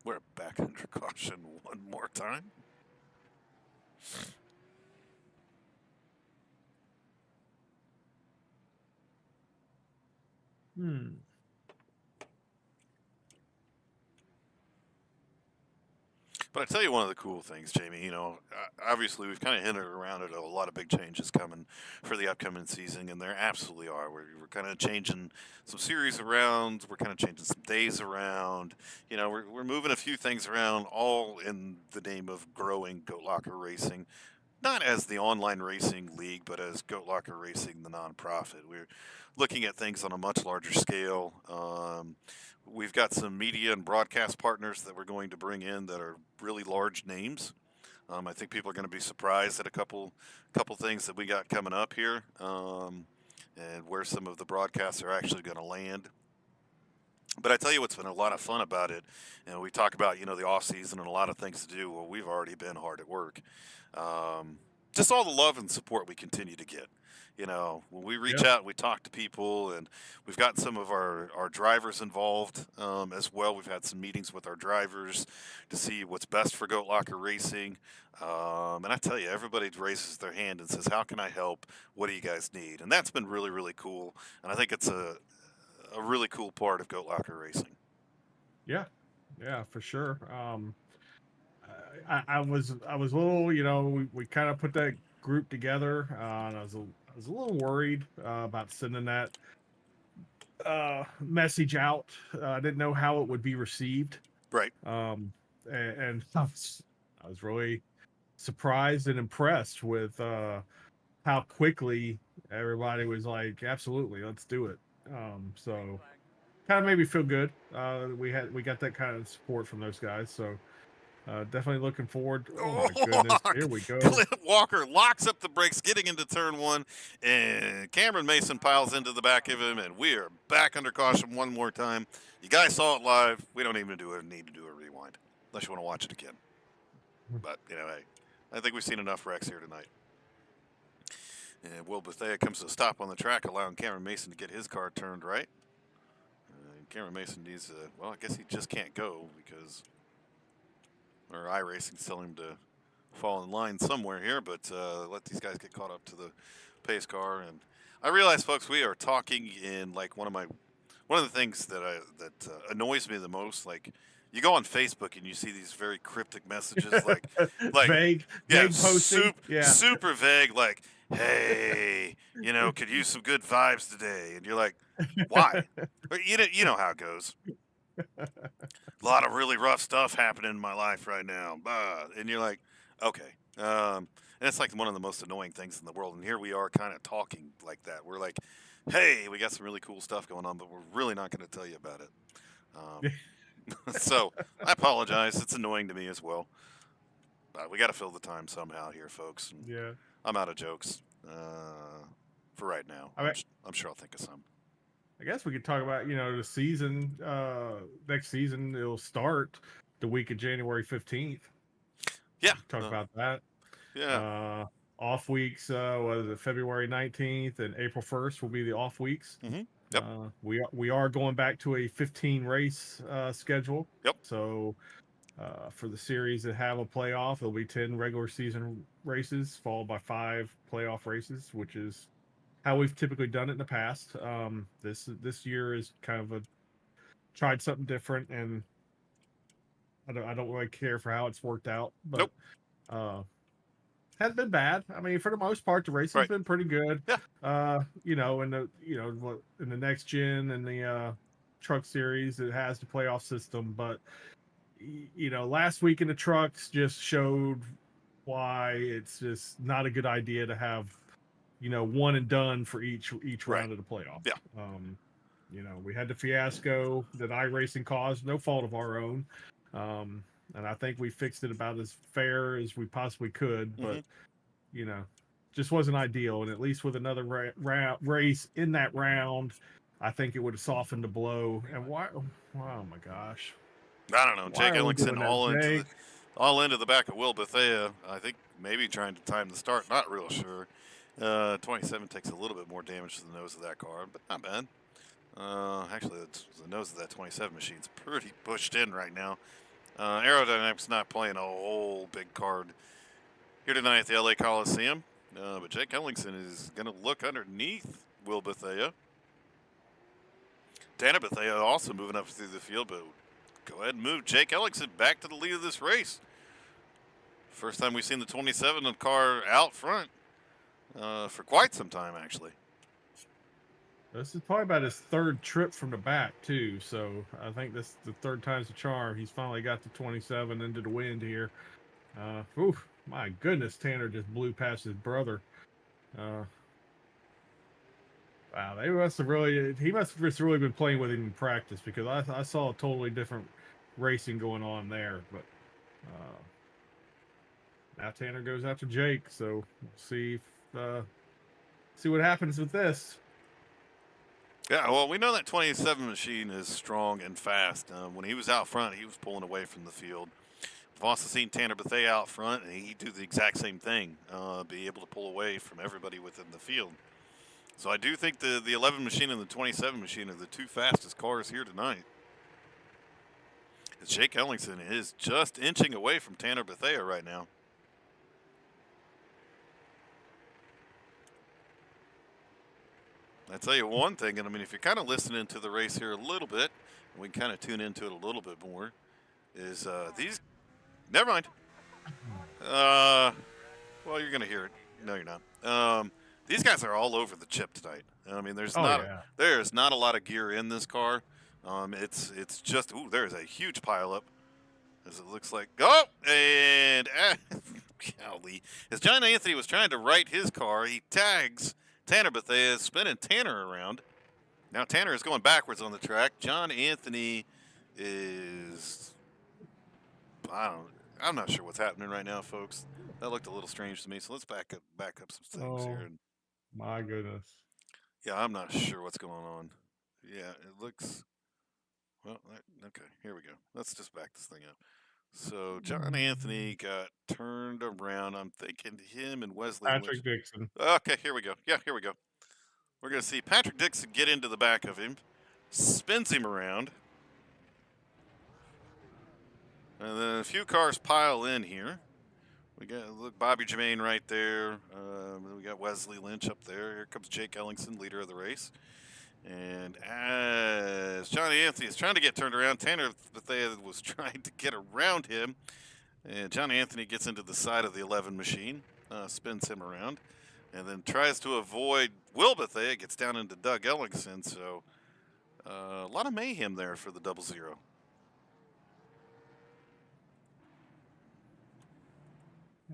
We're back under caution one more time. But I tell you one of the cool things, Jamie, you know, obviously we've kind of hinted around it, a lot of big changes coming for the upcoming season, and there absolutely are. We're kind of changing some series around. We're kind of changing some days around. You know, we're moving a few things around, all in the name of growing Goat Locker Racing. Not as the online racing league, but as Goat Locker Racing, the nonprofit. We're looking at things on a much larger scale. We've got some media and broadcast partners that we're going to bring in that are really large names. I think people are going to be surprised at a couple things that we got coming up here. and where some of the broadcasts are actually going to land. But I tell you what's been a lot of fun about it, and we talk about, the off season and a lot of things to do. Well, we've already been hard at work. Um, just all the love and support we continue to get. When we reach Yeah. out and we talk to people, and we've gotten some of our drivers involved as well. We've had some meetings with our drivers to see what's best for Goat Locker Racing. And I tell you, everybody raises their hand and says, "How can I help? What do you guys need?" And that's been really, really cool. And I think it's a really cool part of Goat Locker Racing. Yeah. Yeah, for sure. I was a little, we kind of put that group together, and I was a little worried about sending that message out. I didn't know how it would be received. Right. And I was really surprised and impressed with how quickly everybody was like, absolutely, let's do it. So kind of made me feel good. We got that kind of support from those guys. So definitely looking forward. Oh my goodness, here we go. Clint Walker locks up the brakes getting into turn one, and Cameron Mason piles into the back of him, and we are back under caution one more time. You guys saw it live. We don't even need to do a rewind unless you want to watch it again. But, hey, I think we've seen enough wrecks here tonight. And Will Bethea comes to a stop on the track, allowing Cameron Mason to get his car turned right. Cameron Mason needs I guess he just can't go because our iRacing's telling him to fall in line somewhere here, but let these guys get caught up to the pace car. And I realize, folks, we are talking in like one of the things that annoys me the most. Like, you go on Facebook and you see these very cryptic messages, like vague posting. super vague, like, "Hey, could use some good vibes today," and you're like, "Why?" You know how it goes. A lot of really rough stuff happening in my life right now, and you're like, okay. And it's like one of the most annoying things in the world. And here we are kind of talking like that. We're like, hey, we got some really cool stuff going on, but we're really not going to tell you about it. So I apologize. It's annoying to me as well. But we got to fill the time somehow here, folks. And Yeah. I'm out of jokes for right now. I'm sure I'll think of some. I guess we could talk about, the season. Next season, it'll start the week of January 15th. Yeah. Talk about that. Yeah. Off weeks, what is it, February 19th and April 1st will be the off weeks. Mm-hmm. Yep. We are going back to a 15 race schedule. Yep. So for the series that have a playoff, there'll be 10 regular season races followed by 5 playoff races, which is how we've typically done it in the past. This year is kind of tried something different, and I don't really care for how it's worked out, but nope. Hasn't been bad. I mean, for the most part, the racing's been pretty good. Yeah. In the next gen and the truck series, it has the playoff system, but last week in the trucks just showed why it's just not a good idea to have one and done for each round of the playoff. Yeah. We had the fiasco that iRacing caused, no fault of our own. And I think we fixed it about as fair as we possibly could, but just wasn't ideal. And at least with another race in that round, I think it would have softened the blow. And why? Oh my gosh! I don't know. Jake Ellingson all into the back of Will Bethea. I think maybe trying to time the start. Not real sure. 27 takes a little bit more damage to the nose of that car, but not bad. Actually, the nose of that 27 machine's pretty pushed in right now. Aerodynamics not playing a whole big card here tonight at the LA Coliseum. But Jake Ellingson is going to look underneath Will Bethea. Dana Bethea also moving up through the field, but go ahead and move Jake Ellingson back to the lead of this race. First time we've seen the 27 car out front for quite some time, actually. This is probably about his third trip from the back, too. So I think this is the third time's the charm. He's finally got the 27 into the wind here. My goodness, Tanner just blew past his brother. Wow, he must have just really been playing with him in practice, because I saw a totally different racing going on there. But now Tanner goes after Jake, so we'll see what happens with this. Yeah, well, we know that 27 machine is strong and fast. When he was out front, he was pulling away from the field. I've also seen Tanner Bethea out front, and he do the exact same thing, be able to pull away from everybody within the field. So I do think the 11 machine and the 27 machine are the two fastest cars here tonight. Jake Ellingson is just inching away from Tanner Bethea right now. I tell you one thing, and I mean, if you're kind of listening to the race here a little bit, we can kind of tune into it a little bit more, is these. Never mind. Well, you're going to hear it. No, you're not. These guys are all over the chip tonight. I mean, there's not a lot of gear in this car. It's just there's a huge pileup, as it looks like. Oh, and golly, as John Anthony was trying to right his car, he tags Tanner Bethea, spinning Tanner around. Now Tanner is going backwards on the track. John Anthony is, I'm not sure what's happening right now, folks. That looked a little strange to me. So let's back up some things here. And My goodness. yeah, I'm not sure what's going on. Yeah, it looks. Well, okay, here we go. Let's just back this thing up. So John Anthony got turned around. I'm thinking him and Wesley Patrick Dixon. Okay, here we go. Yeah, here we go. We're going to see Patrick Dixon get into the back of him, spins him around. And then a few cars pile in here. We got, look, Bobby Jermaine right there. We got Wesley Lynch up there. Here comes Jake Ellingson, leader of the race. And as Johnny Anthony is trying to get turned around, Tanner Bethea was trying to get around him. And John Anthony gets into the side of the 11 machine, spins him around, and then tries to avoid Will Bethea, gets down into Doug Ellingson. So a lot of mayhem there for the 00.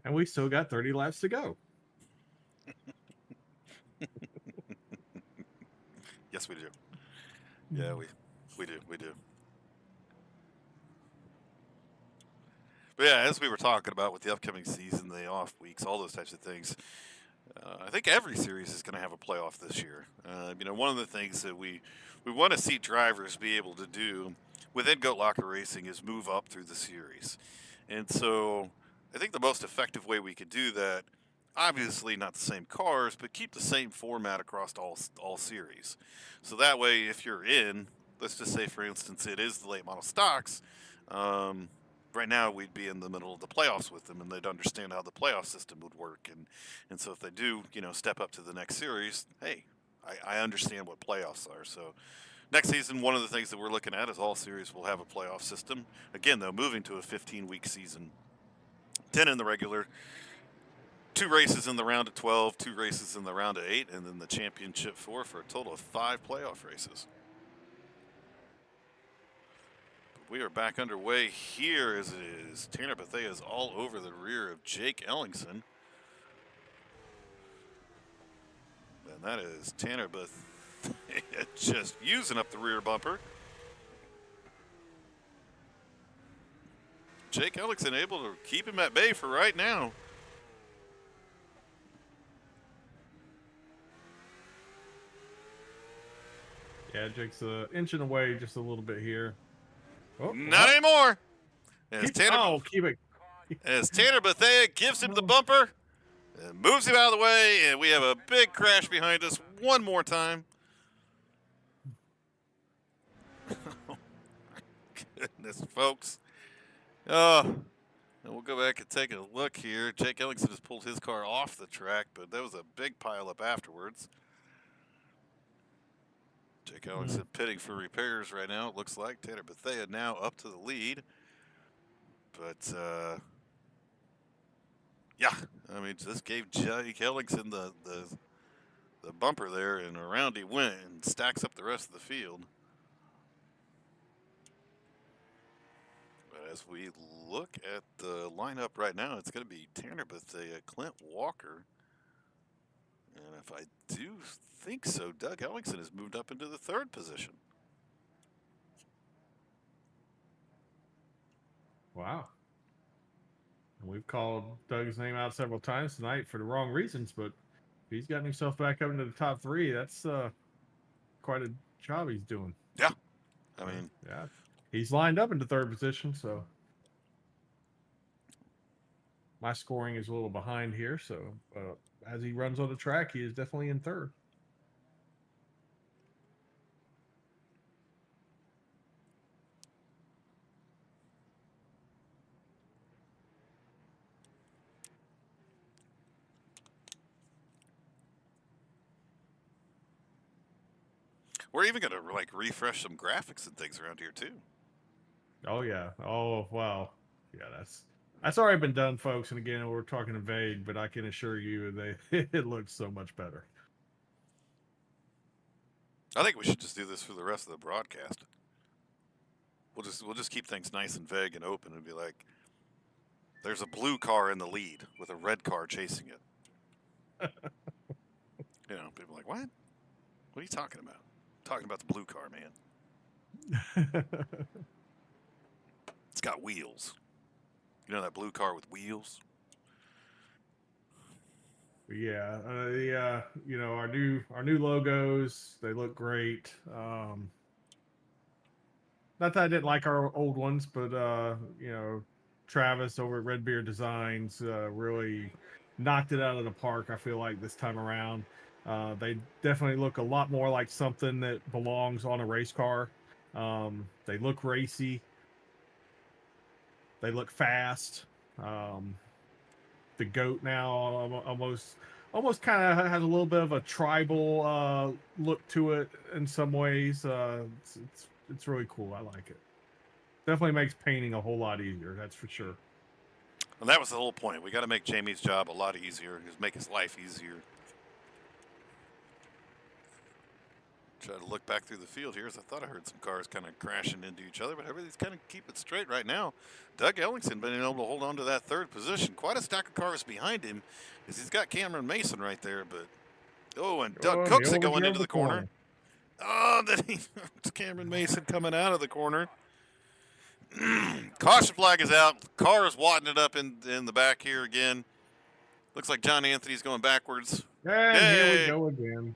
And we still got 30 laps to go. Yes, we do. Yeah, we do. But yeah, as we were talking about with the upcoming season, the off weeks, all those types of things, I think every series is going to have a playoff this year. One of the things that we want to see drivers be able to do within Goat Locker Racing is move up through the series. And so I think the most effective way we could do that, obviously not the same cars, but keep the same format across all series. So that way, if you're in, let's just say, for instance, it is the late model stocks, right now we'd be in the middle of the playoffs with them, and they'd understand how the playoff system would work. And so if they do, step up to the next series, hey, I understand what playoffs are. So next season, one of the things that we're looking at is all series will have a playoff system. Again, though, moving to a 15-week season. 10 in the regular, 2 races in the round of 12, 2 races in the round of 8, and then the championship 4 for a total of 5 playoff races. But we are back underway here as it is. Tanner Bethea is all over the rear of Jake Ellingson. And that is Tanner Bethea just using up the rear bumper. Jake Ellingson able to keep him at bay for right now. Yeah, Jake's inching away just a little bit here. Oh, not anymore. Keep it. As Tanner Bethea gives him the bumper and moves him out of the way, and we have a big crash behind us one more time. Oh, goodness, folks. And we'll go back and take a look here. Jake Ellingson has pulled his car off the track, but there was a big pileup afterwards. Jake Ellingson pitting for repairs right now, it looks like. Tanner Bethea now up to the lead. But, yeah, I mean, just gave Jake Ellingson the bumper there, and around he went and stacks up the rest of the field. But as we look at the lineup right now, it's going to be Tanner Bethea, Clint Walker. And if I do think so, Doug Ellingson has moved up into the 3rd position. Wow. We've called Doug's name out several times tonight for the wrong reasons, but if he's gotten himself back up into the top 3, that's quite a job he's doing. Yeah. I mean, Yeah, he's lined up into third position, so my scoring is a little behind here. So as he runs on the track, he is definitely in third. we're even gonna like refresh some graphics and things around here too. Oh yeah. Oh wow. Yeah, that's already been done, folks. And again, we're talking vague, but I can assure you it looks so much better. I think we should just do this for the rest of the broadcast. We'll just keep things nice and vague and open and be like, there's a blue car in the lead with a red car chasing it. You know, people are like, what? What are you talking about? Talking about the blue car, man. It's got wheels. You know that blue car with wheels? Yeah, you know, our new logos, they look great. Not that I didn't like our old ones, but you know, Travis over at Red Beard Designs really knocked it out of the park. I feel like this time around, they definitely look a lot more like something that belongs on a race car. They look racy. They look fast. The goat now almost kind of has a little bit of a tribal look to it in some ways. It's really cool. I like it. Definitely makes painting a whole lot easier. That's for sure. And that was the whole point. We got to make Jamie's job a lot easier. Just make his life easier. Try to look back through the field here, as I thought I heard some cars kind of crashing into each other, but everything's kind of keeping it straight right now. Doug Ellingson been able to hold on to that third position. Quite a stack of cars behind him, as he's got Cameron Mason right there. But and Doug Cook's going into the corner. Oh, then it's Cameron Mason coming out of the corner. Caution flag is out. Car is wadding it up in the back here again. Looks like John Anthony's going backwards. And here we go again.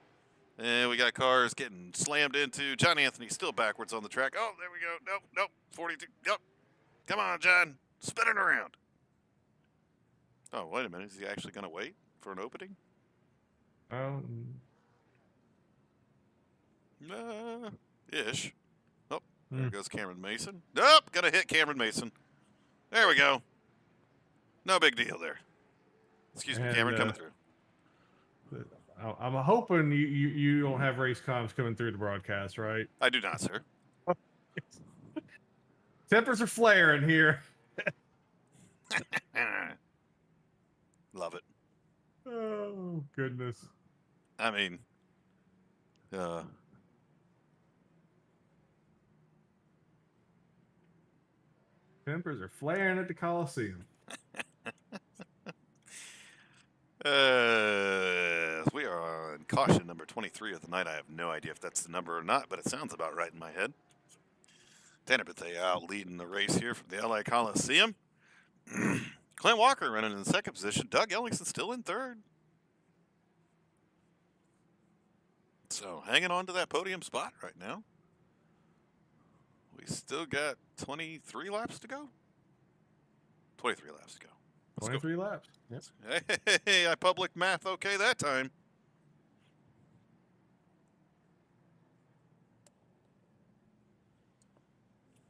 And we got cars getting slammed into. John Anthony's still backwards on the track. Oh, there we go. Nope. 42. Yep. Come on, John. Spinning around. Oh, wait a minute. Is he actually going to wait for an opening? Ish. Oh, there goes Cameron Mason. Nope. Going to hit Cameron Mason. There we go. No big deal there. Excuse me, Cameron, coming through. I'm hoping you don't have race comms coming through the broadcast, right? I do not, sir. Tempers are flaring here. Love it. Oh, goodness. I mean, tempers are flaring at the Coliseum. We are on caution number 23 of the night. I have no idea if that's the number or not, but it sounds about right in my head. Tanner Bethea out leading the race here from the LA Coliseum. Clint Walker running in second position. Doug Ellingson still in third. So hanging on to that podium spot right now. We still got 23 laps to go. 23 laps to go. 23 laps. Yes. Hey, I public math okay that time.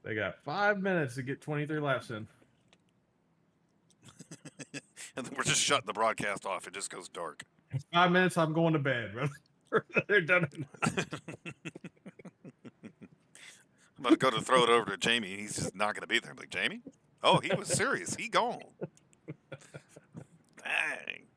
They got 5 minutes to get 23 laps in. And then we're just shutting the broadcast off. It just goes dark. 5 minutes, I'm going to bed. They're done. I'm about to go to throw it over to Jamie. He's just not going to be there. I'm like, Jamie? Oh, he was serious. He gone. Dang.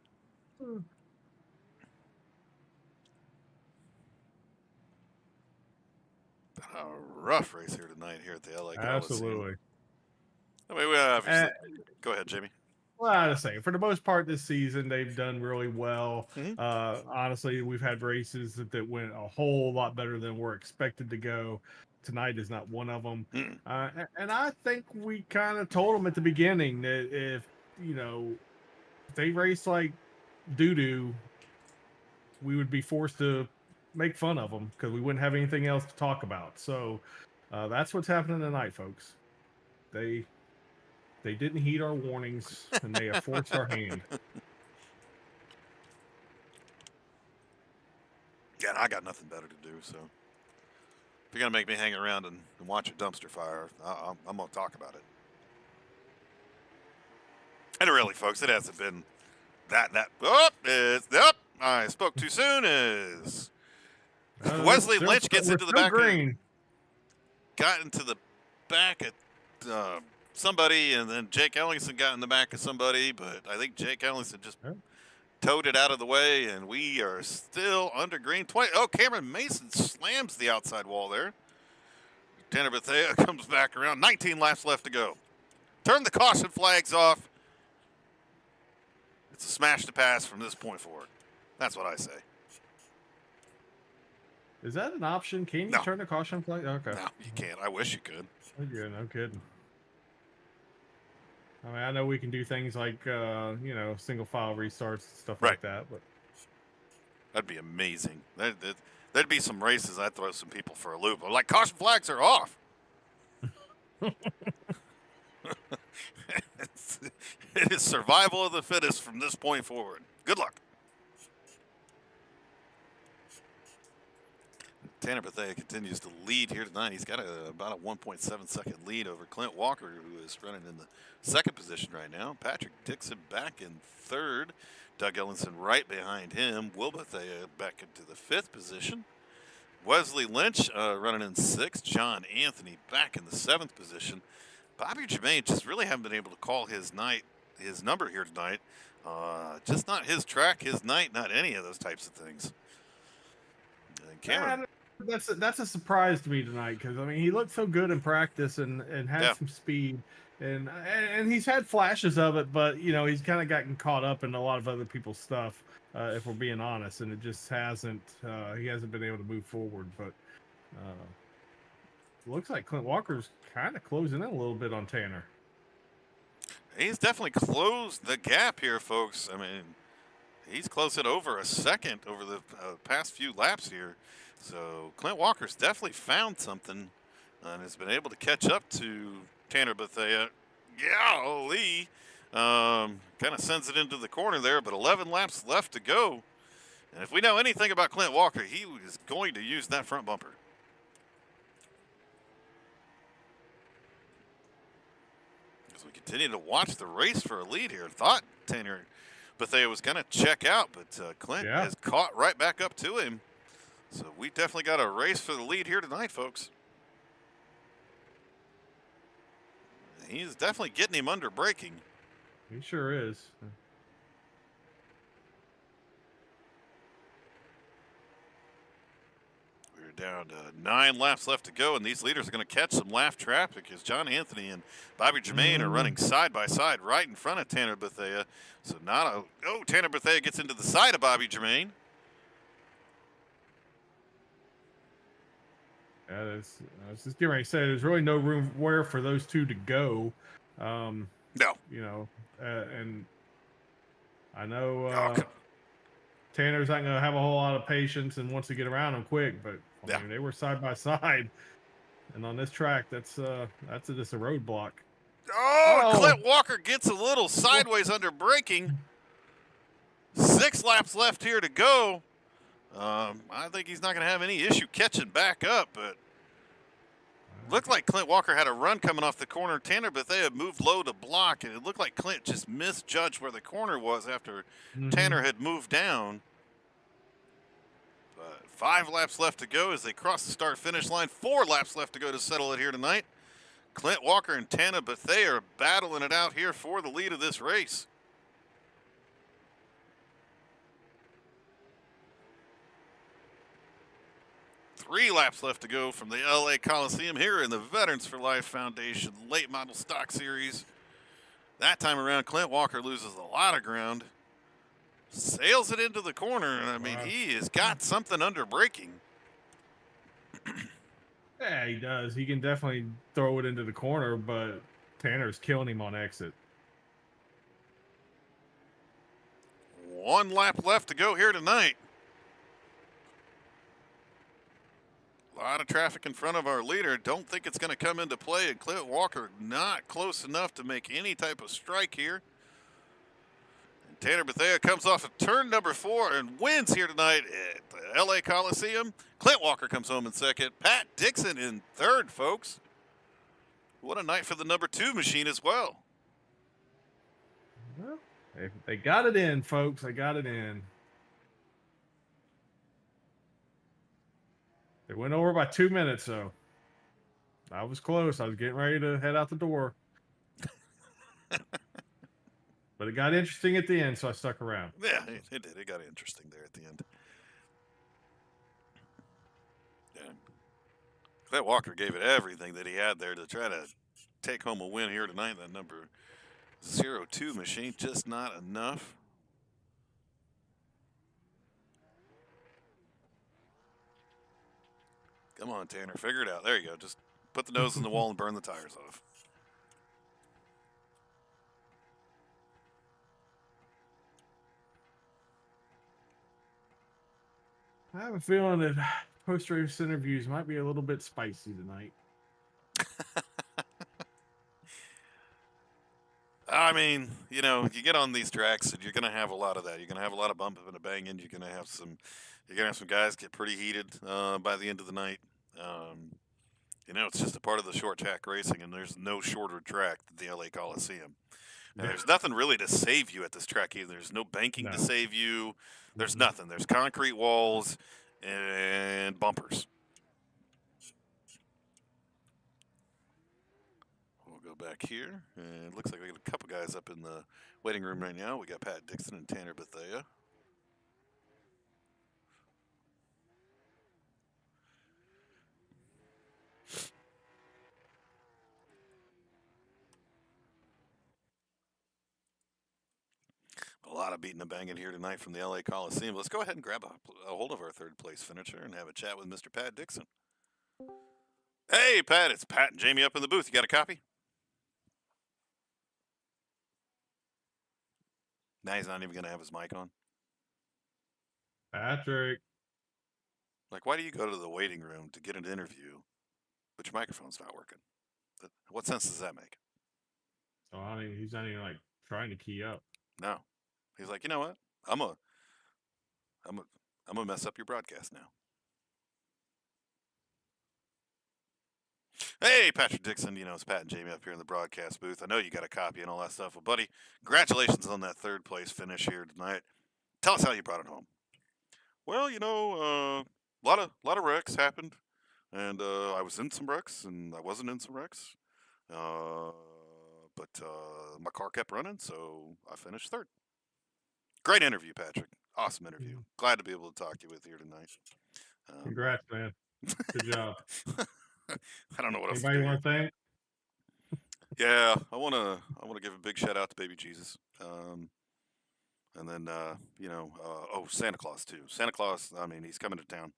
A rough race here tonight here at the LA Coliseum. Absolutely. I mean, go ahead, Jamie. Well, I gotta say, for the most part this season, they've done really well. Mm-hmm. Honestly, we've had races that went a whole lot better than we're expected to go. Tonight is not one of them. And I think we kind of told them at the beginning that if they race like doo-doo, we would be forced to make fun of them because we wouldn't have anything else to talk about. So that's what's happening tonight, folks. They didn't heed our warnings and they have forced our hand. Yeah, and I got nothing better to do. So if you're gonna make me hang around and watch a dumpster fire, I'm gonna talk about it. And really, folks, it hasn't been that. I spoke too soon. Is Wesley Lynch gets into the back green. got into the back of somebody, and then Jake Ellingson got in the back of somebody, but I think Jake Ellingson just towed it out of the way, and we are still under green. 20. Oh, Cameron Mason slams the outside wall there. Tanner Bethea comes back around. 19 laps left to go. Turn the caution flags off. It's a smash to pass from this point forward. That's what I say. Is that an option? Can you No. turn the caution flag? Okay. No, you can't. I wish you could. Yeah, no kidding. I mean, I know we can do things like, single file restarts and stuff Right. like that, but That'd be amazing. There'd be some races I'd throw some people for a loop. I'm like, caution flags are off. It is survival of the fittest from this point forward. Good luck. Tanner Bethea continues to lead here tonight. He's got about a 1.7 second lead over Clint Walker, who is running in the second position right now. Patrick Dixon back in third. Doug Ellenson right behind him. Will Bethea back into the fifth position. Wesley Lynch running in sixth. John Anthony back in the seventh position. Bobby Jermaine just really haven't been able to call his number here tonight. Just not his track, his night, not any of those types of things. And Cameron, that's a surprise to me tonight because I mean he looked so good in practice and had some speed and he's had flashes of it, but he's kind of gotten caught up in a lot of other people's stuff. If we're being honest, and it just hasn't. He hasn't been able to move forward, but looks like Clint Walker's kind of closing in a little bit on Tanner. He's definitely closed the gap here, folks. I mean, he's closed it over a second over the past few laps here. So Clint Walker's definitely found something and has been able to catch up to Tanner Bethea. Golly. Kind of sends it into the corner there, but 11 laps left to go. And if we know anything about Clint Walker, he is going to use that front bumper. As we continue to watch the race for a lead here, thought Tanner Bethea was going to check out, but Clint has caught right back up to him. So we definitely got a race for the lead here tonight, folks. He's definitely getting him under braking. He sure is. We're down to 9 laps left to go, and these leaders are going to catch some lap traffic as John Anthony and Bobby Jermaine are running side by side right in front of Tanner Bethea. So Tanner Bethea gets into the side of Bobby Jermaine. Yeah, I was just getting ready to say there's really no room where for those two to go. No. And I know Tanner's not going to have a whole lot of patience and wants to get around them quick, but I mean, they were side by side, and on this track, that's just a roadblock. Clint Walker gets a little sideways under braking. 6 laps left here to go. I think he's not going to have any issue catching back up, but looked like Clint Walker had a run coming off the corner. Tanner Bethea moved low to block, and it looked like Clint just misjudged where the corner was after Tanner had moved down. But 5 laps left to go as they cross the start-finish line. 4 laps left to go to settle it here tonight. Clint Walker and Tanner Bethea are battling it out here for the lead of this race. Three laps left to go from the LA Coliseum here in the Veterans for Life Foundation Late Model Stock Series. That time around, Clint Walker loses a lot of ground. Sails it into the corner, and I mean, he has got something under braking. Yeah, he does. He can definitely throw it into the corner, but Tanner's killing him on exit. 1 lap left to go here tonight. A lot of traffic in front of our leader. Don't think it's going to come into play, and Clint Walker not close enough to make any type of strike here. And Tanner Bethea comes off of turn number 4 and wins here tonight at the LA Coliseum. Clint Walker comes home in second. Pat Dixon in third, folks. What a night for the number 2 machine as well. Well, they got it in, folks. They got it in. They went over by 2 minutes, though. I was close. I was getting ready to head out the door. But it got interesting at the end, so I stuck around. Yeah, it did. It got interesting there at the end. Yeah. Clint Walker gave it everything that he had there to try to take home a win here tonight. That number 02 machine, just not enough. Come on, Tanner. Figure it out. There you go. Just put the nose in the wall and burn the tires off. I have a feeling that post-race interviews might be a little bit spicy tonight. I mean, you know, you get on these tracks and you're going to have a lot of that. You're going to have a lot of bumping and a banging. You're going to have some guys get pretty heated by the end of the night. You know, it's just a part of the short track racing, and there's no shorter track than the LA Coliseum. And there's nothing really to save you at this track either. There's no banking to save you. There's nothing. There's concrete walls and bumpers. We'll go back here, and it looks like we got a couple guys up in the waiting room right now. We got Pat Dixon and Tanner Bethea. A lot of beating and banging here tonight from the LA Coliseum. Let's go ahead and grab a hold of our third place finisher and have a chat with Mr. Pat Dixon. Hey, Pat, it's Pat and Jamie up in the booth. You got a copy? Now he's not even going to have his mic on. Patrick. Like, why do you go to the waiting room to get an interview, but your microphone's not working? What sense does that make? So he's not even like trying to key up. No. He's like, you know what? I'm gonna mess up your broadcast now. Hey, Patrick Dixon, you know, it's Pat and Jamie up here in the broadcast booth. I know you got a copy and all that stuff. Well, buddy, congratulations on that third place finish here tonight. Tell us how you brought it home. Well, you know, a lot of wrecks happened, and I was in some wrecks, and I wasn't in some wrecks. But my car kept running, so I finished third. Great interview, Patrick. Awesome interview. Glad to be able to talk to you with here tonight. Congrats, man. Good job. I don't know what else to Anybody do. want to thank? Yeah, I wanna give a big shout out to Baby Jesus. And then you know, Santa Claus too. Santa Claus, I mean, he's coming to town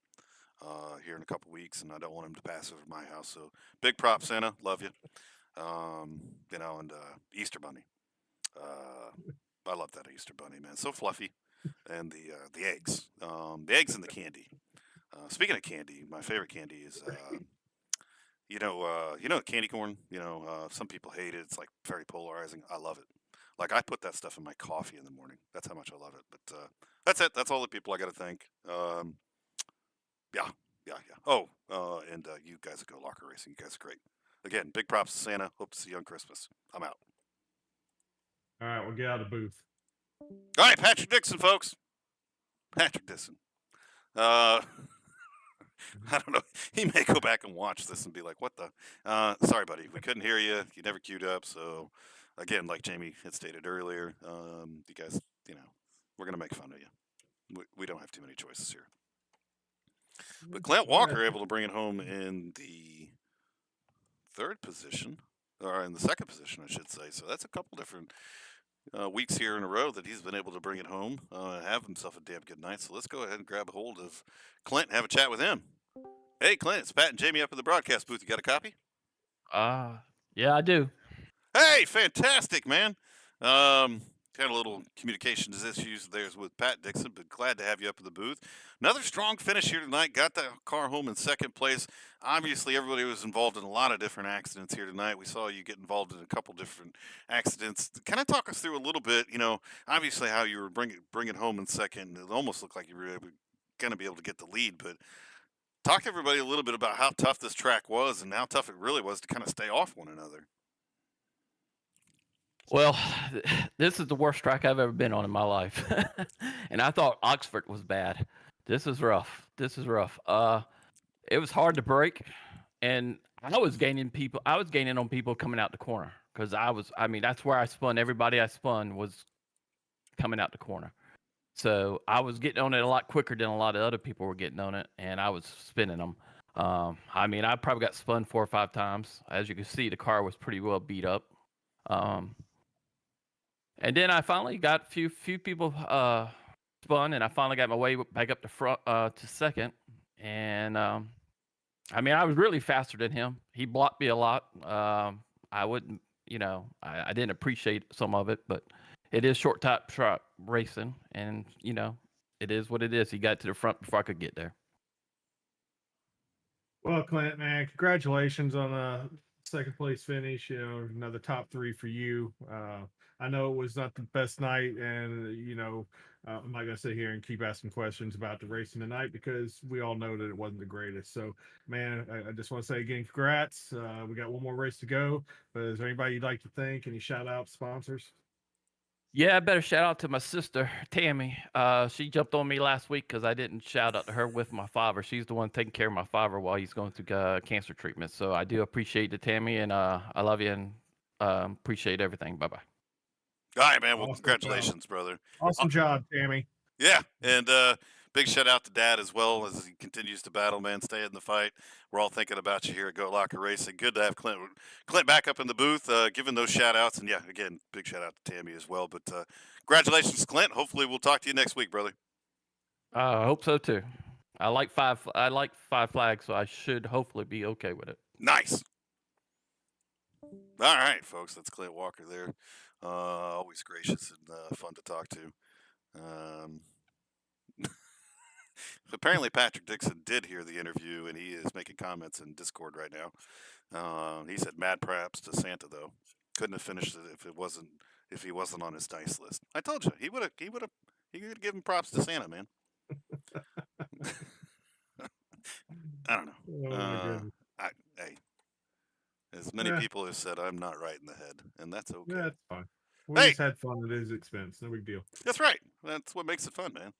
here in a couple weeks, and I don't want him to pass over my house. So big props, Santa. Love you. You know, and Easter Bunny. I love that Easter Bunny, man. So fluffy, and the eggs and the candy. Speaking of candy, my favorite candy is you know candy corn. You know, some people hate it. It's like very polarizing. I love it. Like, I put that stuff in my coffee in the morning. That's how much I love it. But that's it. That's all the people I got to thank. Yeah. Oh, and you guys at GLR Racing, you guys are great. Again, big props to Santa. Hope to see you on Christmas. I'm out. All right, we'll get out of the booth. All right, Patrick Dixon, folks. Patrick Dixon. I don't know. He may go back and watch this and be like, what the? Sorry, buddy. We couldn't hear you. You never queued up. So, again, like Jamie had stated earlier, you guys, you know, we're going to make fun of you. We don't have too many choices here. But Clint Walker able to bring it home in the third position, or in the second position, I should say. So that's a couple different weeks here in a row that he's been able to bring it home and have himself a damn good night. So let's go ahead and grab a hold of Clint and have a chat with him. Hey, Clint, it's Pat and Jamie up in the broadcast booth. You got a copy? Yeah, I do. Hey, fantastic, man. Had a little communications issues there with Pat Dixon, but glad to have you up in the booth. Another strong finish here tonight. Got that car home in second place. Obviously, everybody was involved in a lot of different accidents here tonight. We saw you get involved in a couple different accidents. Kind of talk us through a little bit. Obviously how you were bringing home in second. It almost looked like you were going to be able to get the lead, but talk to everybody a little bit about how tough this track was and how tough it really was to kind of stay off one another. Well, this is the worst track I've ever been on in my life. And I thought Oxford was bad. This is rough. It was hard to break, and I was gaining on people coming out the corner because that's where I spun. Everybody I spun was coming out the corner. So I was getting on it a lot quicker than a lot of other people were getting on it, and I was spinning them. I probably got spun 4 or 5 times. As you can see, the car was pretty well beat up. And then I finally got few people spun, and I finally got my way back up to front to second. And I was really faster than him. He blocked me a lot. I wouldn't, I didn't appreciate some of it, but it is short top truck racing, and it is what it is. He got to the front before I could get there. Well, Clint, man, congratulations on a second place finish. Another top 3 for you. I know it was not the best night, and I'm not gonna sit here and keep asking questions about the racing tonight because we all know that it wasn't the greatest. So, man, I just want to say again, congrats. We got one more race to go. But is there anybody you'd like to thank? Any shout out sponsors? Yeah, I better shout out to my sister, Tammy. She jumped on me last week because I didn't shout out to her with my father. She's the one taking care of my father while he's going through cancer treatment. So I do appreciate it, Tammy, and I love you and appreciate everything. Bye-bye. All right, man. Well, Awesome congratulations, brother. Awesome job, Tammy. Yeah, and big shout out to Dad as well as he continues to battle, man. Stay in the fight. We're all thinking about you here at Go Locker Racing. Good to have Clint back up in the booth, giving those shout outs. And yeah, again, big shout out to Tammy as well. But congratulations, Clint. Hopefully we'll talk to you next week, brother. I hope so too. I like five flags, so I should hopefully be okay with it. Nice. All right, folks. That's Clint Walker there. Always gracious and fun to talk to. Apparently Patrick Dixon did hear the interview, and he is making comments in Discord right now. He said mad props to Santa, though. Couldn't have finished it if he wasn't on his dice list. I told you he would have given props to Santa, man. I don't know. Oh, my goodness. Hey, as many people have said, I'm not right in the head, and that's okay. Yeah, that's fine. We just had fun at his expense. No big deal. That's right. That's what makes it fun, man.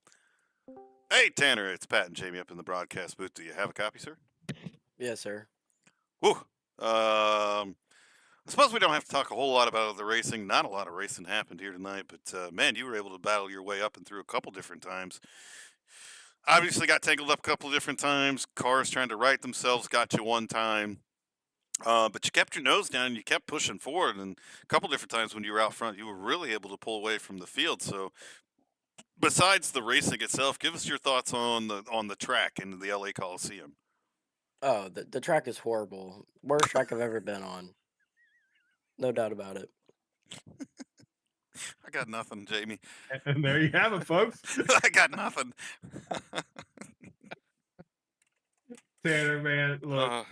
Hey, Tanner, it's Pat and Jamie up in the broadcast booth. Do you have a copy, sir? Yes, sir. Whew. I suppose we don't have to talk a whole lot about the racing. Not a lot of racing happened here tonight, but man, you were able to battle your way up and through a couple different times. Obviously got tangled up a couple of different times. Cars trying to right themselves got you one time. But you kept your nose down and you kept pushing forward. And a couple different times when you were out front, you were really able to pull away from the field. So besides the racing itself, give us your thoughts on the track in the LA Coliseum. Oh, the track is horrible. Worst track I've ever been on. No doubt about it. I got nothing, Jamie. And there you have it, folks. I got nothing. Tanner, man, look,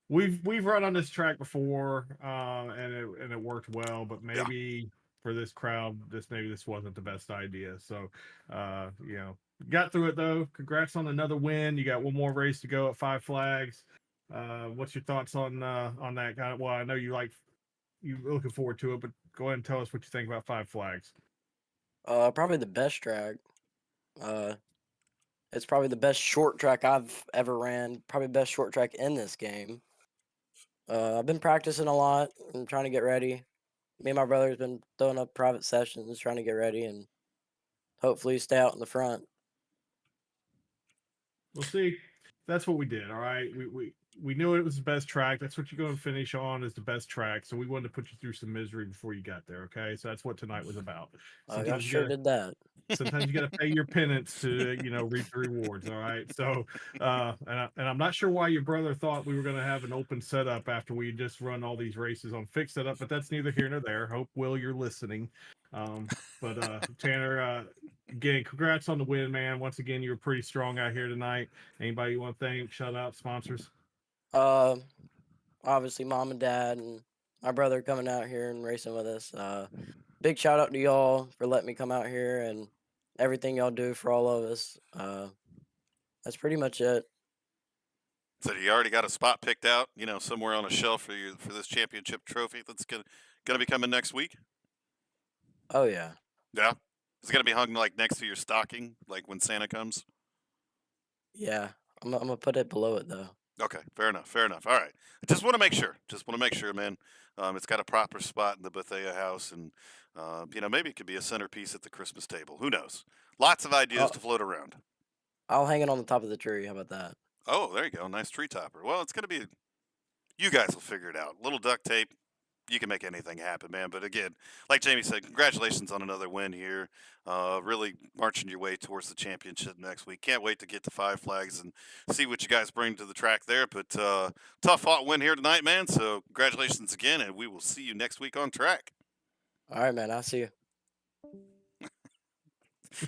we've run on this track before, and it worked well, but maybe for this crowd, this wasn't the best idea. So, got through it though. Congrats on another win. You got one more race to go at 5 Flags. What's your thoughts on that kind of? Well, I know you're looking forward to it, but go ahead and tell us what you think about 5 Flags. Probably the best track. It's probably the best short track I've ever ran. Probably best short track in this game. I've been practicing a lot and trying to get ready. Me and my brother's been throwing up private sessions, trying to get ready and hopefully stay out in the front. We'll see. That's what we did. All right. we knew it was the best track. That's what you go and finish on is the best track. So we wanted to put you through some misery before you got there. Okay, so that's what tonight was about. Y'all Sometimes you sure gotta did that. sometimes you got to pay your penance to reap the rewards. All right, so and I'm not sure why your brother thought we were going to have an open setup after we just run all these races on fixed setup, but that's neither here nor there. Hope Will you're listening. But Tanner, again, congrats on the win, man. Once again, you were pretty strong out here tonight. Anybody you want to thank? Shout out sponsors. Obviously mom and dad and my brother coming out here and racing with us. Big shout out to y'all for letting me come out here and everything y'all do for all of us. That's pretty much it. So you already got a spot picked out, somewhere on a shelf for this championship trophy that's gonna be coming next week. Oh yeah. Yeah, it's gonna be hung like next to your stocking, like when Santa comes. Yeah. I'm gonna put it below it though. Okay, fair enough. Fair enough. All right, just want to make sure. Just want to make sure, man. It's got a proper spot in the Bethea house, and maybe it could be a centerpiece at the Christmas table. Who knows? Lots of ideas I'll, to float around. I'll hang it on the top of the tree. How about that? Oh, there you go. Nice tree topper. Well, it's gonna be. You guys will figure it out. Little duct tape. You can make anything happen, man. But again, like Jamie said, congratulations on another win here. Really marching your way towards the championship next week. Can't wait to get to Five Flags and see what you guys bring to the track there. But tough fought win here tonight, man. So congratulations again, and we will see you next week on track. All right, man. I'll see you.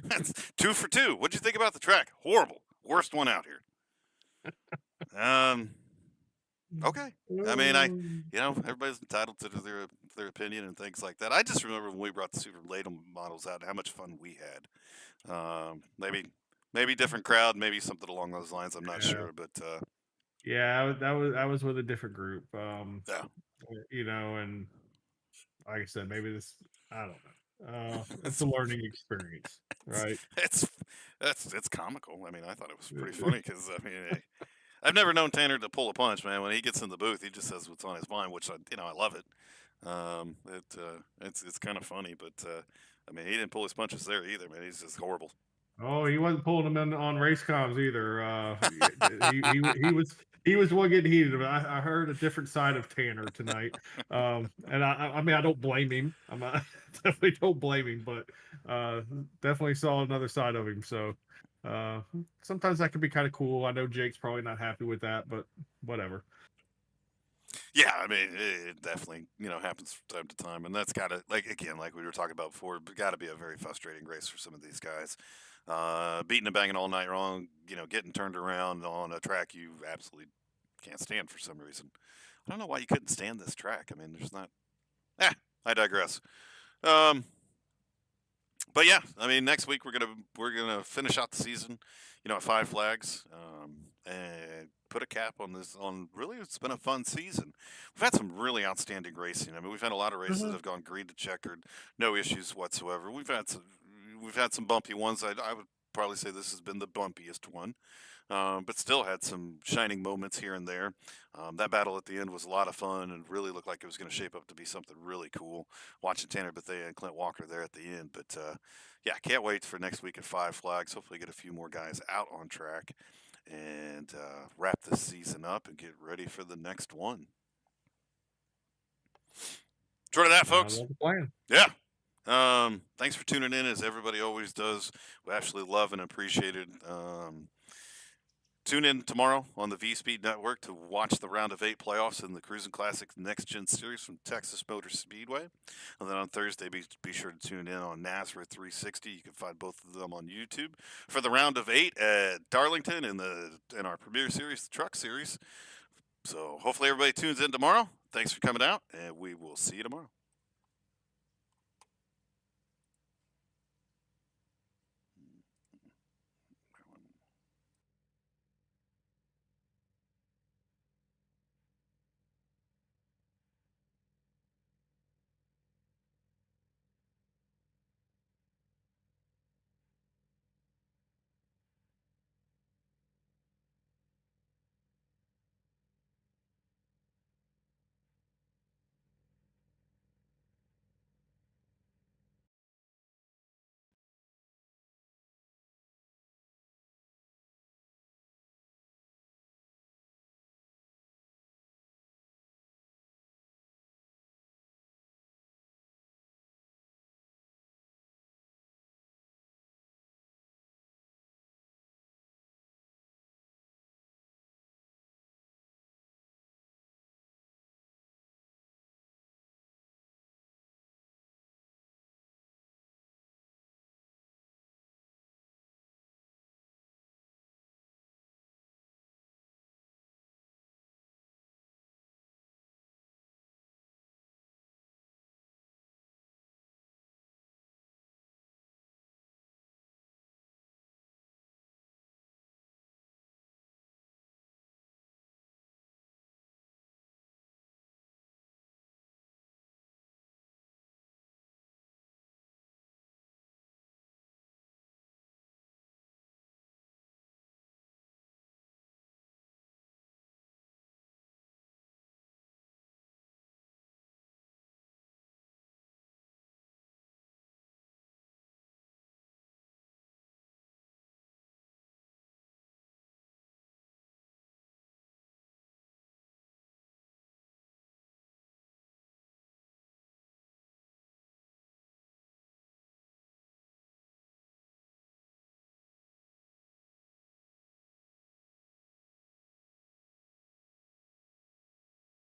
That's 2 for 2. What'd you think about the track? Horrible. Worst one out here. Okay. I mean, everybody's entitled to their opinion and things like that. I just remember when we brought the super late models out, how much fun we had. Maybe different crowd, maybe something along those lines. I'm not sure, but yeah, I was with a different group. yeah, And like I said, maybe this I don't know. It's a learning experience, right? it's comical. I mean, I thought it was pretty funny because I've never known Tanner to pull a punch, man. When he gets in the booth, he just says what's on his mind, which I love it. It's kind of funny, but he didn't pull his punches there either, man. He's just horrible. Oh, he wasn't pulling them in on race comms either. He was one getting heated. I heard a different side of Tanner tonight, and I don't blame him. Definitely don't blame him, but definitely saw another side of him. So sometimes that can be kind of cool. I know Jake's probably not happy with that, but whatever. Yeah, it definitely happens from time to time, and that's gotta like we were talking about before. Got to be a very frustrating race for some of these guys. Beating and banging all night long, getting turned around on a track you absolutely can't stand for some reason. I don't know why you couldn't stand this track. There's not. I digress. But yeah, next week we're gonna finish out the season, at Five Flags, and put a cap on this. Really, it's been a fun season. We've had some really outstanding racing. We've had a lot of races that have gone green to checkered, no issues whatsoever. We've had some bumpy ones. I would probably say this has been the bumpiest one. But still had some shining moments here and there. That battle at the end was a lot of fun and really looked like it was going to shape up to be something really cool. Watching Tanner Bethea and Clint Walker there at the end. But yeah, can't wait for next week at Five Flags. Hopefully get a few more guys out on track and wrap this season up and get ready for the next one. Short of that, folks. Yeah. Thanks for tuning in, as everybody always does. We absolutely love and appreciate it. Tune in tomorrow on the V-Speed Network to watch the Round of 8 playoffs in the Cruising Classic Next Gen Series from Texas Motor Speedway. And then on Thursday, be sure to tune in on NASRA 360. You can find both of them on YouTube for the Round of 8 at Darlington in our Premier Series, the Truck Series. So hopefully everybody tunes in tomorrow. Thanks for coming out, and we will see you tomorrow.